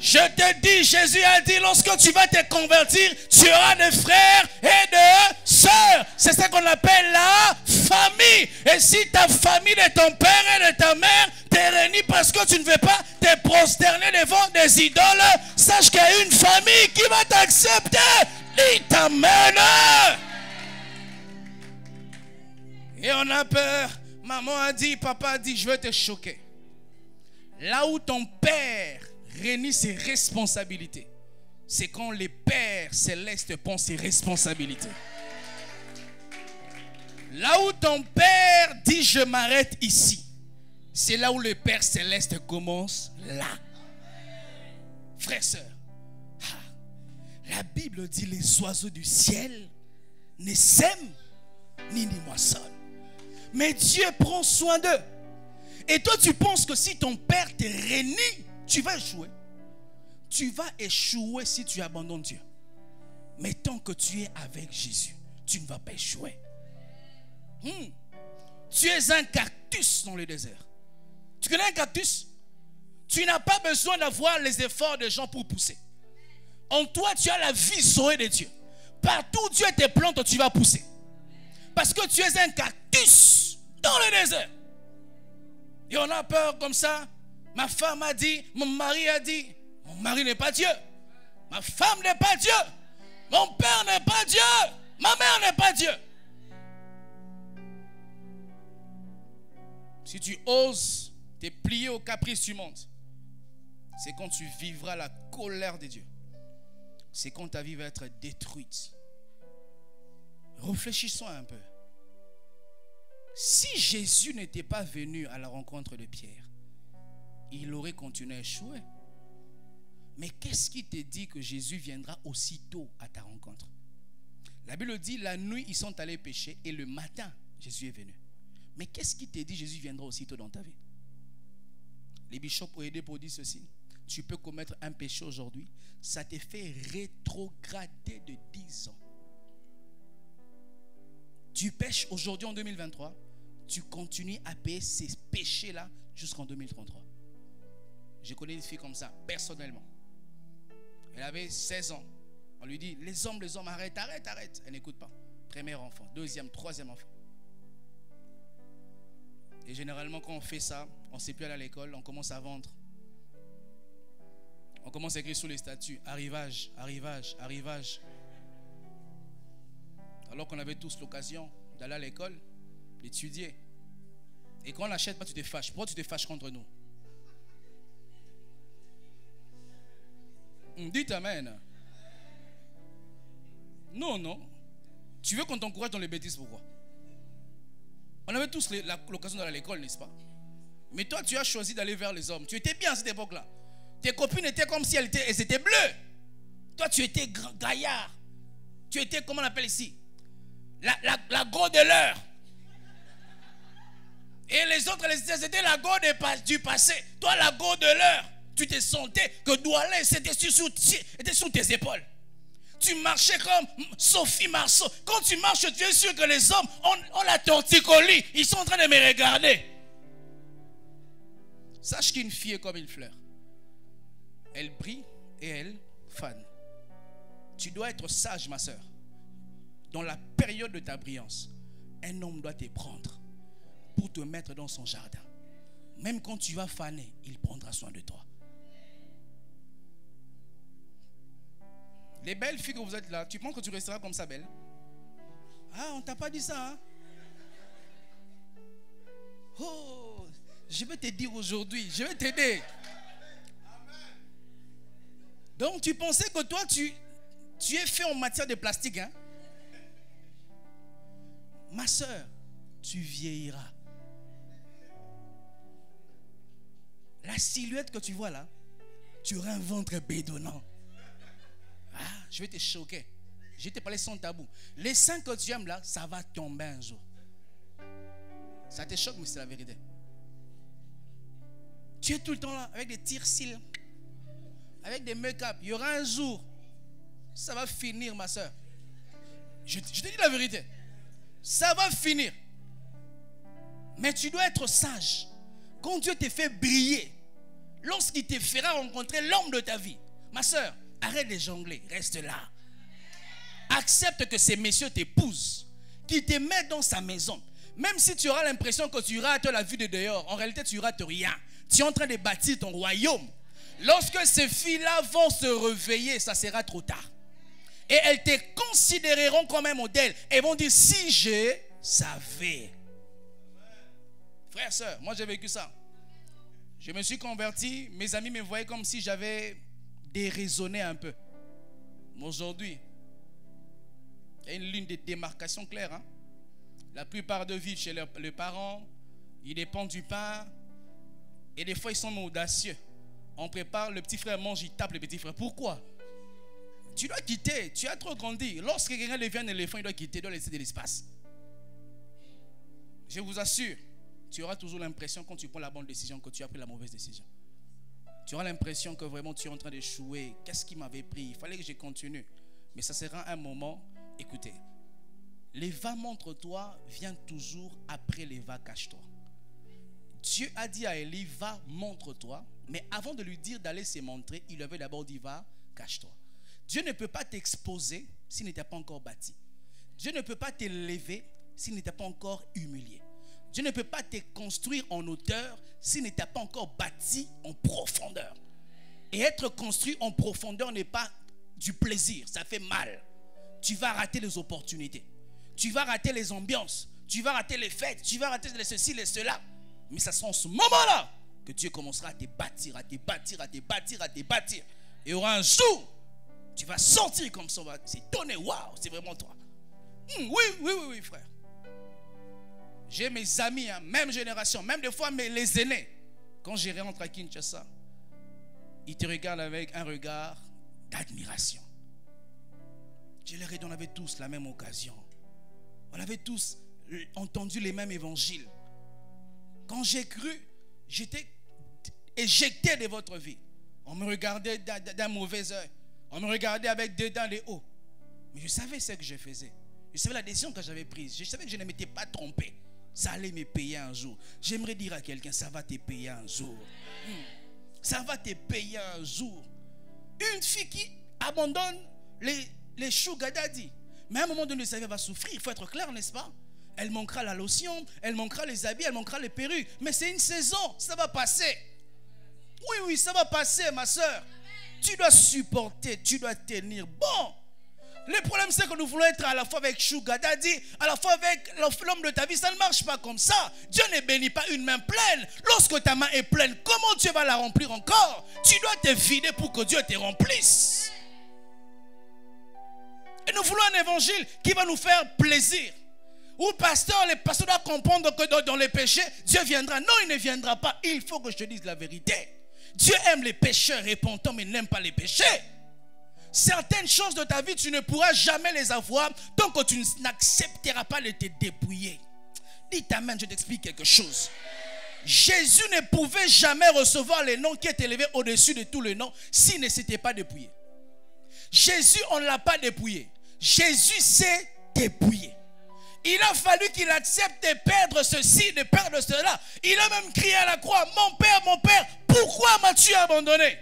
Je te dis, Jésus a dit, lorsque tu vas te convertir, tu auras des frères et des sœurs. C'est ça qu'on appelle la famille. Et si ta famille de ton père et de ta mère t'est réunie parce que tu ne veux pas te prosterner devant des idoles, sache qu'il y a une famille qui va t'accepter. Il t'amène. Et on a peur. Maman a dit, papa a dit, je vais te choquer. Là où ton père réunit ses responsabilités, c'est quand le Père céleste prend ses responsabilités. Là où ton Père dit je m'arrête ici, c'est là où le Père céleste commence là. Frères, sœurs, la Bible dit les oiseaux du ciel ne sèment ni moissonnent, mais Dieu prend soin d'eux. Et toi tu penses que si ton Père te réunit, tu vas échouer. Tu vas échouer si tu abandonnes Dieu. Mais tant que tu es avec Jésus, tu ne vas pas échouer. Tu es un cactus dans le désert. Tu connais un cactus? Tu n'as pas besoin d'avoir les efforts des gens pour pousser. En toi, tu as la vie zoé de Dieu. Partout où Dieu te plante, tu vas pousser. Parce que tu es un cactus dans le désert. Et on a peur comme ça. Ma femme a dit, mon mari a dit, mon mari n'est pas Dieu. Ma femme n'est pas Dieu. Mon père n'est pas Dieu. Ma mère n'est pas Dieu. Si tu oses te plier aux caprices du monde, c'est quand tu vivras la colère de Dieu. C'est quand ta vie va être détruite. Réfléchissons un peu. Si Jésus n'était pas venu à la rencontre de Pierre, il aurait continué à échouer. Mais qu'est-ce qui te dit que Jésus viendra aussitôt à ta rencontre? La Bible dit, la nuit, ils sont allés pêcher et le matin, Jésus est venu. Mais qu'est-ce qui te dit que Jésus viendra aussitôt dans ta vie? Les bishops ont aidé pour dire ceci. Tu peux commettre un péché aujourd'hui, ça te fait rétrograder de 10 ans. Tu pêches aujourd'hui en 2023, tu continues à payer ces péchés-là jusqu'en 2033. Je connais une fille comme ça, personnellement. Elle avait 16 ans. On lui dit, les hommes, arrête. Elle n'écoute pas. Premier enfant, deuxième, troisième enfant. Et généralement, quand on fait ça, on ne sait plus aller à l'école, on commence à vendre. On commence à écrire sous les statuts, arrivage. Alors qu'on avait tous l'occasion d'aller à l'école, d'étudier. Et quand on n'achète pas, tu te fâches. Pourquoi tu te fâches contre nous? Dites amen. Non. Tu veux qu'on t'encourage dans les bêtises, pourquoi? On avait tous l'occasion d'aller à l'école, n'est-ce pas? Mais toi, tu as choisi d'aller vers les hommes. Tu étais bien à cette époque-là. Tes copines étaient comme si elles étaient bleues. Toi, tu étais gaillard. Tu étais, comment on appelle ici? La go de l'heure. Et les autres, c'était la go du passé. Toi, la go de l'heure. Tu te sentais que Doualé était sur tes épaules. Tu marchais comme Sophie Marceau. Quand tu marches, tu es sûr que les hommes ont la torticolis. Ils sont en train de me regarder. Sache qu'une fille est comme une fleur. Elle brille et elle fane. Tu dois être sage, ma soeur. Dans la période de ta brillance, un homme doit te prendre pour te mettre dans son jardin. Même quand tu vas faner, il prendra soin de toi. Les belles filles que vous êtes là, tu penses que tu resteras comme ça belle? Ah, on t'a pas dit ça, hein? Oh, je vais te dire aujourd'hui, je vais t'aider. Donc tu pensais que toi, tu es fait en matière de plastique. Hein? Ma soeur, tu vieilliras. La silhouette que tu vois là, tu auras un ventre bédonnant. Ah, je vais te choquer. Je vais te parler sans tabou. Les seins que tu aimes là, ça va tomber un jour. Ça te choque, mais c'est la vérité. Tu es tout le temps là avec des tire-cils, avec des make-up. Il y aura un jour, ça va finir, ma soeur. Je te dis la vérité. Ça va finir. Mais tu dois être sage. Quand Dieu te fait briller, lorsqu'il te fera rencontrer l'homme de ta vie, ma soeur, arrête de jongler, reste là. Accepte que ces messieurs t'épousent, qu'ils te mettent dans sa maison. Même si tu auras l'impression que tu rates la vue de dehors, en réalité tu rates rien. Tu es en train de bâtir ton royaume. Lorsque ces filles-là vont se réveiller, ça sera trop tard. Et elles te considéreront comme un modèle. Elles vont dire, si je savais. Frère, soeur, moi j'ai vécu ça. Je me suis converti, mes amis me voyaient comme si j'avais déraisonné un peu. Mais aujourd'hui, il y a une ligne de démarcation claire. Hein? La plupart de vivent chez leurs parents, ils dépendent du pain, et des fois ils sont audacieux. On prépare, le petit frère mange, il tape le petit frère. Pourquoi? Tu dois quitter, tu as trop grandi. Lorsque quelqu'un devient un éléphant, il doit quitter, il doit laisser de l'espace. Je vous assure, tu auras toujours l'impression quand tu prends la bonne décision que tu as pris la mauvaise décision. Tu auras l'impression que vraiment tu es en train d'échouer. Qu'est-ce qui m'avait pris? Il fallait que je continue. Mais ça sera un moment, écoutez, les va montre-toi vient toujours après les va cache-toi. Dieu a dit à Élie, va montre-toi. Mais avant de lui dire d'aller se montrer, il lui avait d'abord dit, va cache-toi. Dieu ne peut pas t'exposer s'il ne t'a pas encore bâti. Dieu ne peut pas t'élever s'il ne t'a pas encore humilié. Dieu ne peut pas te construire en hauteur s'il ne t'a pas encore bâti en profondeur. Et être construit en profondeur n'est pas du plaisir, ça fait mal. Tu vas rater les opportunités. Tu vas rater les ambiances. Tu vas rater les fêtes. Tu vas rater ceci, les cela. Mais ça sera en ce moment-là que Dieu commencera à te bâtir, à te bâtir, à te bâtir, à te bâtir. Et il y aura un jour, tu vas sortir comme ça. C'est donné, waouh, c'est vraiment toi. Oui, frère. J'ai mes amis, hein, même génération, même des fois les aînés. Quand je rentre à Kinshasa, ils te regardent avec un regard d'admiration. Je leur ai dit, on avait tous la même occasion. On avait tous entendu les mêmes évangiles. Quand j'ai cru, j'étais éjecté de votre vie. On me regardait d'un mauvais œil. On me regardait avec deux dents les hauts. Mais je savais ce que je faisais. Je savais la décision que j'avais prise. Je savais que je ne m'étais pas trompé. Ça allait me payer un jour. J'aimerais dire à quelqu'un, ça va te payer un jour. Ça va te payer un jour. Une fille qui abandonne les sugar daddy. Mais à un moment donné, sa vie va souffrir. Il faut être clair, n'est-ce pas? Elle manquera la lotion, elle manquera les habits, elle manquera les perruques. Mais c'est une saison, ça va passer. Oui, ça va passer, ma soeur. Tu dois supporter, tu dois tenir bon. Le problème, c'est que nous voulons être à la fois avec Sugar Daddy, à la fois avec l'homme de ta vie. Ça ne marche pas comme ça. Dieu ne bénit pas une main pleine. Lorsque ta main est pleine, comment Dieu va la remplir encore? Tu dois te vider pour que Dieu te remplisse. Et nous voulons un évangile qui va nous faire plaisir. Ou les pasteurs doivent comprendre que dans les péchés, Dieu viendra. Non, il ne viendra pas. Il faut que je te dise la vérité. Dieu aime les pécheurs repentants, mais il n'aime pas les péchés. Certaines choses de ta vie, tu ne pourras jamais les avoir tant que tu n'accepteras pas de te dépouiller. Dis amen, je t'explique quelque chose. Jésus ne pouvait jamais recevoir le nom qui est élevé au-dessus de tous les noms s'il ne s'était pas dépouillé. Jésus, on ne l'a pas dépouillé. Jésus s'est dépouillé. Il a fallu qu'il accepte de perdre ceci, de perdre cela. Il a même crié à la croix, mon Père, pourquoi m'as-tu abandonné?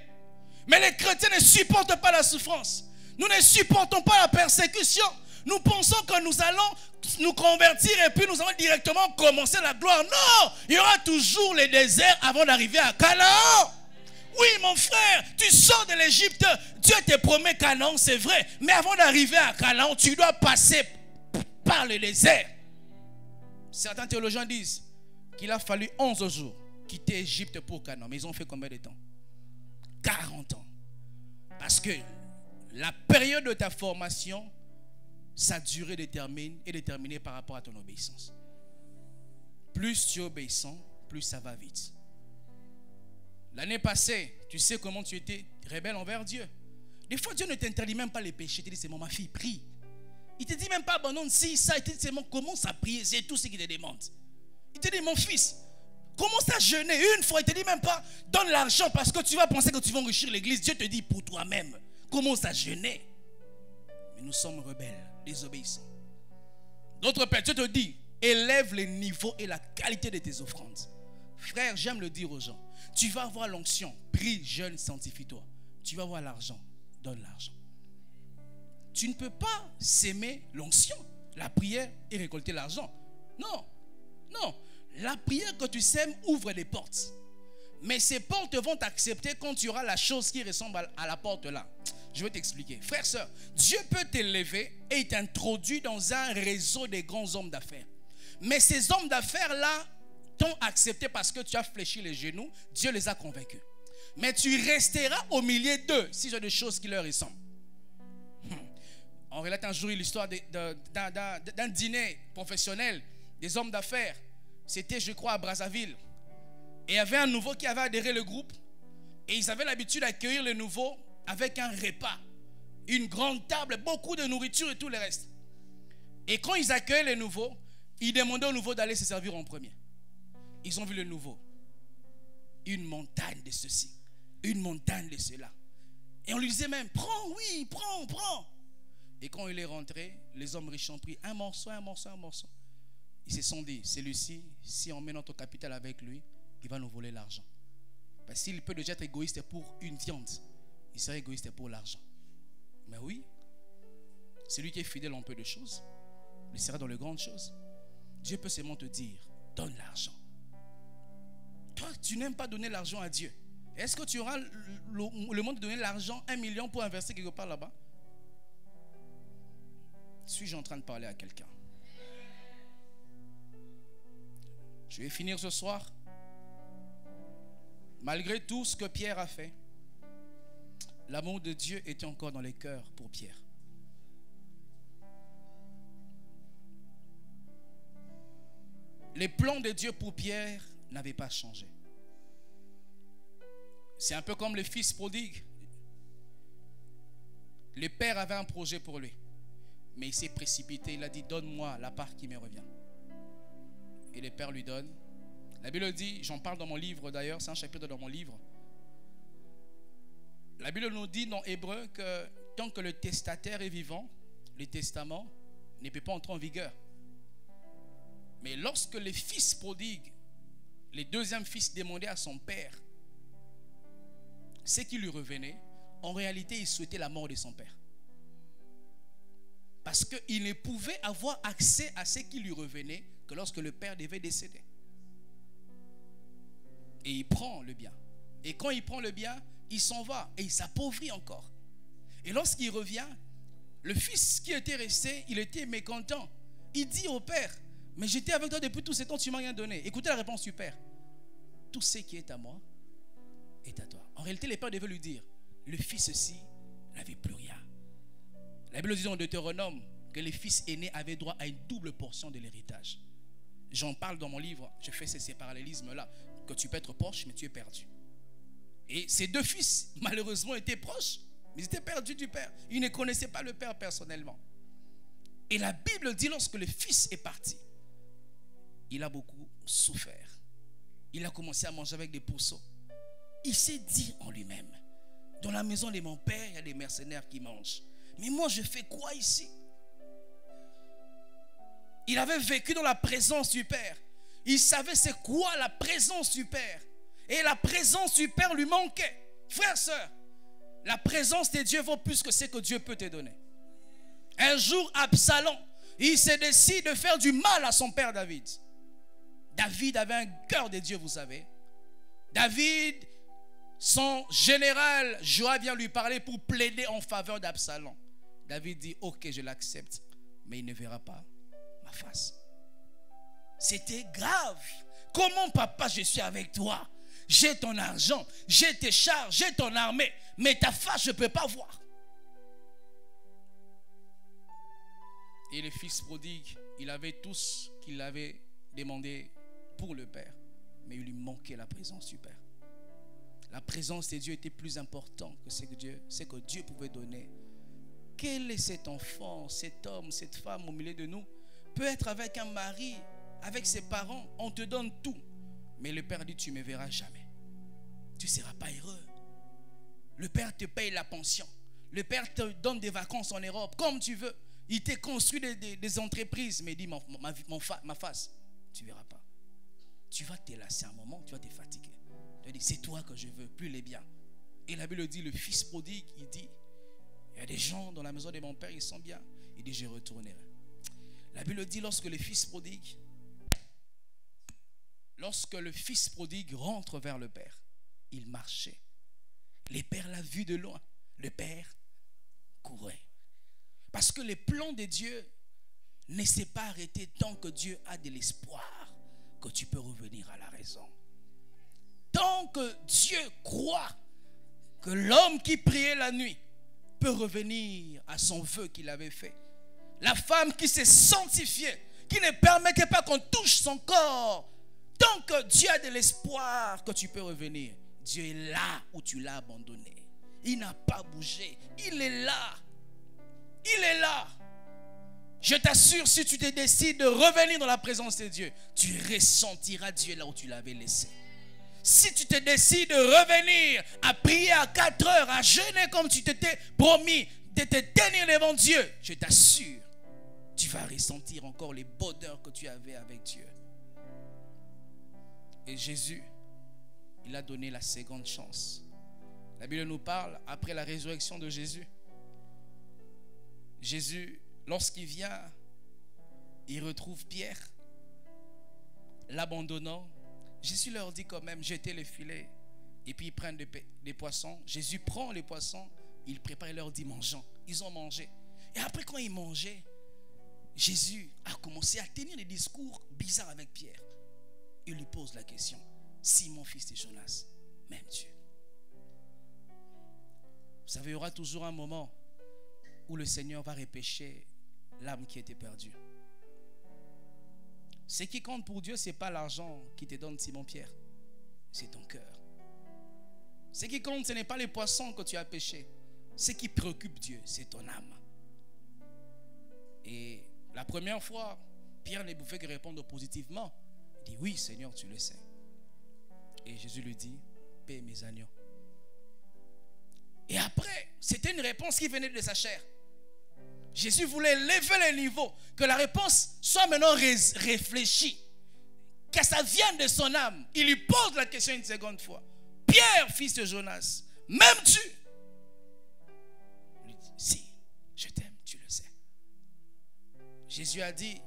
Mais les chrétiens ne supportent pas la souffrance. Nous ne supportons pas la persécution. Nous pensons que nous allons nous convertir et puis nous allons directement commencer la gloire. Non, il y aura toujours les déserts avant d'arriver à Canaan. Oui, mon frère, tu sors de l'Égypte. Dieu te promet Canaan, c'est vrai. Mais avant d'arriver à Canaan, tu dois passer par le désert. Certains théologiens disent qu'il a fallu 11 jours quitter l'Égypte pour Canaan. Mais ils ont fait combien de temps? 40 ans. Parce que la période de ta formation, sa durée est déterminée par rapport à ton obéissance. Plus tu es obéissant, plus ça va vite. L'année passée, tu sais comment tu étais rebelle envers Dieu. Des fois, Dieu ne t'interdit même pas les péchés. Il te dit, c'est bon, ma fille, prie. Il te dit même pas, abandonne si, ça. Il te dit, c'est bon, commence à prier. C'est tout ce qu'il te demande. Il te dit, mon fils, commence à jeûner une fois. Il te dit même pas, donne l'argent parce que tu vas penser que tu vas enrichir l'église. Dieu te dit, pour toi-même, commence à jeûner. Mais nous sommes rebelles, désobéissants. D'autre part, Dieu te dit, élève les niveaux et la qualité de tes offrandes. Frère, j'aime le dire aux gens. Tu vas avoir l'onction, prie, jeûne, sanctifie-toi. Tu vas avoir l'argent, donne l'argent. Tu ne peux pas s'aimer l'onction, la prière et récolter l'argent. Non, non. La prière que tu sèmes ouvre les portes. Mais ces portes vont t'accepter quand tu auras la chose qui ressemble à la porte là. Je vais t'expliquer. Frère, soeur, Dieu peut t'élever et il t'introduit dans un réseau des grands hommes d'affaires. Mais ces hommes d'affaires là t'ont accepté parce que tu as fléchi les genoux. Dieu les a convaincus. Mais tu resteras au milieu d'eux si j'ai des choses qui leur ressemblent. On relate un jour l'histoire d'un dîner professionnel des hommes d'affaires. C'était, je crois, à Brazzaville. Et il y avait un nouveau qui avait adhéré le groupe. Et ils avaient l'habitude d'accueillir le nouveau avec un repas. Une grande table, beaucoup de nourriture et tout le reste. Et quand ils accueillaient les nouveaux, ils demandaient aux nouveaux d'aller se servir en premier. Ils ont vu le nouveau. Une montagne de ceci. Une montagne de cela. Et on lui disait même, prends, oui, prends, prends. Et quand il est rentré, les hommes riches ont pris un morceau, un morceau, un morceau. Ils se sont dit, celui-ci, si on met notre capital avec lui, il va nous voler l'argent. Parce qu'il peut déjà être égoïste pour une viande, il serait égoïste pour l'argent. Mais oui, celui qui est fidèle en peu de choses, il sera dans les grandes choses. Dieu peut seulement te dire, donne l'argent. Toi, tu n'aimes pas donner l'argent à Dieu. Est-ce que tu auras le monde de donner l'argent, 1 million pour investir quelque part là-bas? Suis-je en train de parler à quelqu'un? Je vais finir ce soir. Malgré tout ce que Pierre a fait, l'amour de Dieu était encore dans les cœurs pour Pierre. Les plans de Dieu pour Pierre n'avaient pas changé. C'est un peu comme le fils prodigue. Le père avait un projet pour lui. Mais il s'est précipité. Il a dit, donne-moi la part qui me revient. Et le père lui donne. La Bible dit, j'en parle dans mon livre d'ailleurs, c'est un chapitre dans mon livre. La Bible nous dit dans Hébreu que tant que le testataire est vivant, le testament ne peut pas entrer en vigueur. Mais lorsque le fils prodigue, le deuxième fils demandait à son père ce qui lui revenait, en réalité il souhaitait la mort de son père. Parce qu'il ne pouvait avoir accès à ce qui lui revenait que lorsque le père devait décéder. Et il prend le bien. Et quand il prend le bien, il s'en va et il s'appauvrit encore. Et lorsqu'il revient, le fils qui était resté, il était mécontent. Il dit au père, mais j'étais avec toi depuis tout ce temps, tu ne m'as rien donné. Écoutez la réponse du père. Tout ce qui est à moi est à toi. En réalité, le père devait lui dire, le fils-ci n'avait plus rien. La Bible dit dans Deutéronome que les fils aînés avaient droit à une double portion de l'héritage. J'en parle dans mon livre, je fais ces parallélismes-là, que tu peux être proche, mais tu es perdu. Et ces deux fils, malheureusement, étaient proches, mais ils étaient perdus du père. Ils ne connaissaient pas le père personnellement. Et la Bible dit, lorsque le fils est parti, il a beaucoup souffert. Il a commencé à manger avec des pourceaux. Il s'est dit en lui-même, dans la maison de mon père, il y a des mercenaires qui mangent. Mais moi, je fais quoi ici? Il avait vécu dans la présence du Père. Il savait c'est quoi la présence du Père. Et la présence du Père lui manquait. Frère, sœur, la présence de Dieu vaut plus que ce que Dieu peut te donner. Un jour, Absalom, il se décide de faire du mal à son père David. David avait un cœur de Dieu, vous savez. David, son général, Joab vient lui parler pour plaider en faveur d'Absalom. David dit, ok, je l'accepte, mais il ne verra pas ma face. C'était grave. Comment, papa, je suis avec toi? j'ai ton argent, j'ai tes chars, j'ai ton armée, mais ta face, je ne peux pas voir. Et le fils prodigue, il avait tout ce qu'il avait demandé pour le Père, mais il lui manquait la présence du Père. La présence de Dieu était plus importante que ce que Dieu pouvait donner. Quel est cet enfant, cet homme, cette femme au milieu de nous? Peut être avec un mari, avec ses parents, on te donne tout. Mais le Père dit, tu ne me verras jamais. Tu ne seras pas heureux. Le Père te paye la pension. Le Père te donne des vacances en Europe, comme tu veux. Il t'a construit des entreprises. Mais il dit, ma face, tu ne verras pas. Tu vas te lasser un moment, tu vas te fatiguer. Tu vas dire, c'est toi que je veux, plus les biens. Et la Bible dit, le fils prodigue, il dit, il y a des gens dans la maison de mon père, ils sont bien. Il dit, je retournerai. La Bible dit, lorsque le fils prodigue rentre vers le Père, il marchait. Le Père l'a vu de loin. Le Père courait. Parce que le plan de Dieu ne s'est pas arrêté tant que Dieu a de l'espoir que tu peux revenir à la raison. Tant que Dieu croit que l'homme qui priait la nuit peut revenir à son vœu qu'il avait fait. La femme qui s'est sanctifiée, qui ne permettait pas qu'on touche son corps. Tant que Dieu a de l'espoir que tu peux revenir, Dieu est là où tu l'as abandonné. Il n'a pas bougé. Il est là. Il est là. Je t'assure, si tu te décides de revenir dans la présence de Dieu, tu ressentiras Dieu là où tu l'avais laissé. Si tu te décides de revenir à prier à 4 heures, à jeûner comme tu t'étais promis, de te tenir devant Dieu, je t'assure, tu vas ressentir encore les bonheurs que tu avais avec Dieu. Et Jésus, il a donné la seconde chance. La Bible nous parle, après la résurrection de Jésus, lorsqu'il vient, il retrouve Pierre, l'abandonnant. Jésus leur dit quand même, jetez les filets. Et puis ils prennent des poissons. Jésus prend les poissons, il prépare et leur dit, mangeons. Ils ont mangé. Et après quand ils mangeaient, Jésus a commencé à tenir des discours bizarres avec Pierre. Il lui pose la question, Simon, fils de Jonas, m'aimes-tu? Vous savez, il y aura toujours un moment où le Seigneur va repêcher l'âme qui était perdue. Ce qui compte pour Dieu, ce n'est pas l'argent qui te donne Simon-Pierre, c'est ton cœur. Ce qui compte, ce n'est pas les poissons que tu as pêchés. Ce qui préoccupe Dieu, c'est ton âme. Et la première fois, Pierre ne pouvait que répondre positivement. Il dit, oui Seigneur, tu le sais. Et Jésus lui dit, paie mes agneaux. Et après, c'était une réponse qui venait de sa chair. Jésus voulait lever le niveau, que la réponse soit maintenant réfléchie, que ça vienne de son âme. Il lui pose la question une seconde fois. Pierre, fils de Jonas, m'aimes-tu? Il lui dit, si, je t'aime, tu le sais. Jésus a dit,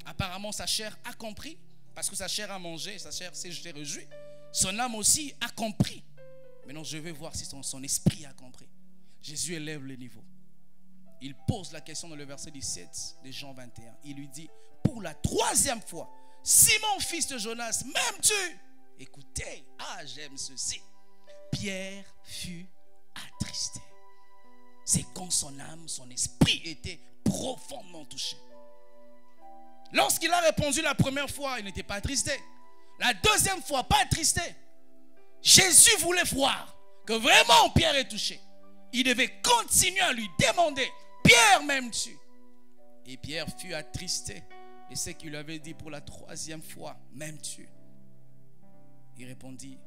apparemment sa chair a compris, parce que sa chair a mangé, sa chair s'est réjouie. Son âme aussi a compris. Maintenant, je vais voir si son esprit a compris. Jésus élève le niveau. Il pose la question dans le verset 17 de Jean 21. Il lui dit, pour la 3e fois, Simon, fils de Jonas, m'aimes-tu? Écoutez, j'aime ceci. Pierre fut attristé. C'est quand son âme, son esprit était profondément touché. Lorsqu'il a répondu la première fois, il n'était pas attristé. La 2e fois, pas attristé. Jésus voulait voir que vraiment Pierre est touché. Il devait continuer à lui demander, Pierre, m'aimes-tu? Et Pierre fut attristé de ce qu'il lui avait dit pour la 3e fois, m'aimes-tu? Il répondit,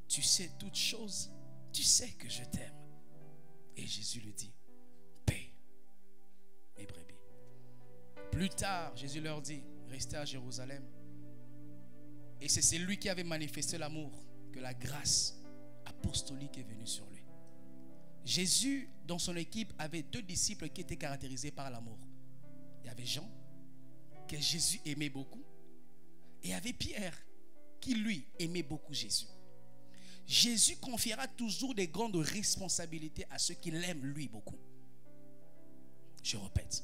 tu sais toutes choses, tu sais que je t'aime. Et Jésus lui dit, paie mes brebis. Plus tard, Jésus leur dit, restez à Jérusalem. Et c'est celui qui avait manifesté l'amour que la grâce apostolique est venue sur lui. Jésus, dans son équipe, avait 2 disciples qui étaient caractérisés par l'amour. Il y avait Jean, que Jésus aimait beaucoup. Et il y avait Pierre, qui lui aimait beaucoup Jésus. Jésus confiera toujours des grandes responsabilités à ceux qui l'aiment lui beaucoup. Je répète.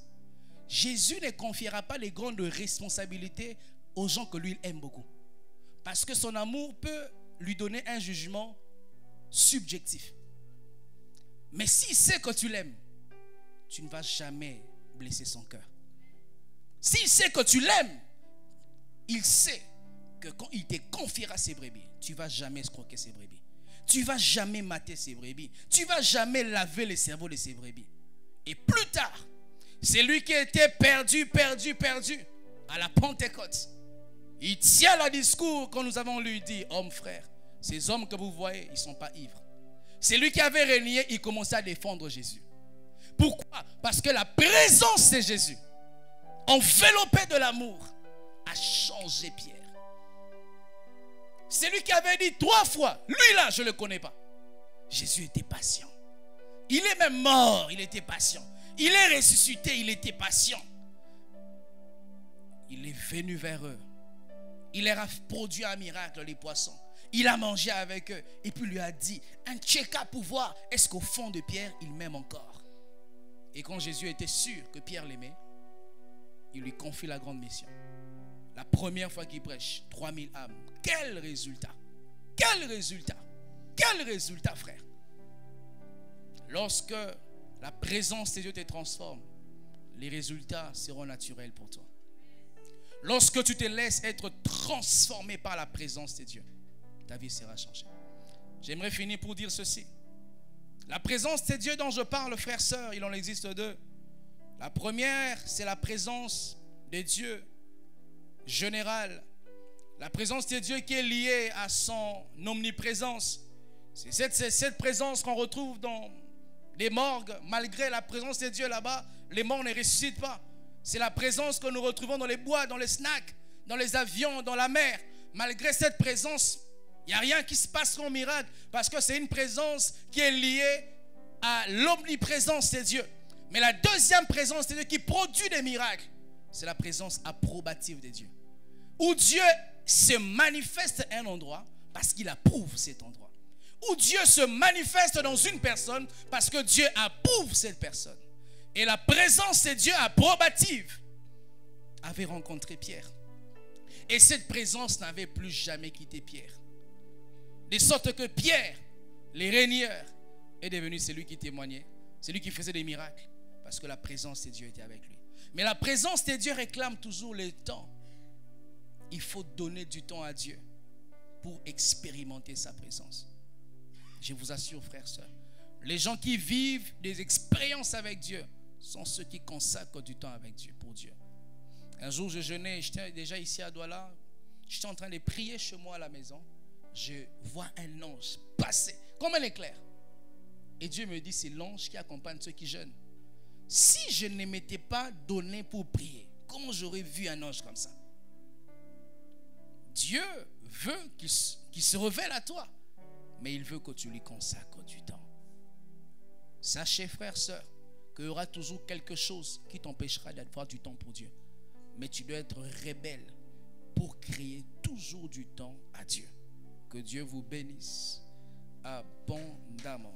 Jésus ne confiera pas les grandes responsabilités aux gens que lui aime beaucoup. Parce que son amour peut lui donner un jugement subjectif. Mais s'il sait que tu l'aimes, tu ne vas jamais blesser son cœur. S'il sait que tu l'aimes, il sait que quand il te confiera ses brebis, tu ne vas jamais escroquer ses brebis. Tu ne vas jamais mater ses brebis. Tu ne vas jamais laver le cerveau de ses brebis. Et plus tard, c'est lui qui était perdu à la Pentecôte. Il tient le discours quand nous avons lui dit, hommes frères, ces hommes que vous voyez, ils ne sont pas ivres. C'est lui qui avait renié, il commençait à défendre Jésus. Pourquoi? Parce que la présence de Jésus, enveloppée de l'amour, a changé Pierre. C'est lui qui avait dit 3 fois, lui là, je ne le connais pas. Jésus était patient. Il est même mort, il était patient. Il est ressuscité, il était patient. Il est venu vers eux. Il leur a produit un miracle, les poissons. Il a mangé avec eux. Et puis lui a dit, un check-up pour voir, est-ce qu'au fond de Pierre, il m'aime encore? Et quand Jésus était sûr que Pierre l'aimait, il lui confie la grande mission. La première fois qu'il prêche, 3000 âmes. Quel résultat! Quel résultat! Quel résultat, frère! Lorsque la présence de Dieu te transforme, les résultats seront naturels pour toi. Lorsque tu te laisses être transformé par la présence de Dieu, ta vie sera changée. J'aimerais finir pour dire ceci. La présence de Dieu dont je parle, frères, sœurs, il en existe 2. La première, c'est la présence de Dieu générale. La présence de Dieu qui est liée à son omniprésence. C'est cette présence qu'on retrouve dans les morgues. Malgré la présence de Dieu là-bas, les morts ne ressuscitent pas. C'est la présence que nous retrouvons dans les bois, dans les snacks, dans les avions, dans la mer. Malgré cette présence, il n'y a rien qui se passe en miracle parce que c'est une présence qui est liée à l'omniprésence de Dieu. Mais la deuxième présence de Dieu qui produit des miracles, c'est la présence approbative de Dieu. Où Dieu se manifeste à un endroit parce qu'il approuve cet endroit. Où Dieu se manifeste dans une personne parce que Dieu approuve cette personne. Et la présence de Dieu approbative avait rencontré Pierre. Et cette présence n'avait plus jamais quitté Pierre. De sorte que Pierre, le régneur, est devenu celui qui témoignait, celui qui faisait des miracles, parce que la présence de Dieu était avec lui. Mais la présence de Dieu réclame toujours le temps. Il faut donner du temps à Dieu pour expérimenter sa présence. Je vous assure, frères, sœurs, les gens qui vivent des expériences avec Dieu sont ceux qui consacrent du temps avec Dieu, pour Dieu. Un jour, je jeûnais, j'étais déjà ici à Douala, j'étais en train de prier chez moi à la maison. Je vois un ange passer comme un éclair. Et Dieu me dit, c'est l'ange qui accompagne ceux qui jeûnent. Si je ne m'étais pas donné pour prier, comment j'aurais vu un ange comme ça? Dieu veut qu'il se révèle à toi, mais il veut que tu lui consacres du temps. Sachez, frères, sœurs, qu'il y aura toujours quelque chose qui t'empêchera d'avoir du temps pour Dieu. Mais tu dois être rebelle pour créer toujours du temps à Dieu. Que Dieu vous bénisse abondamment.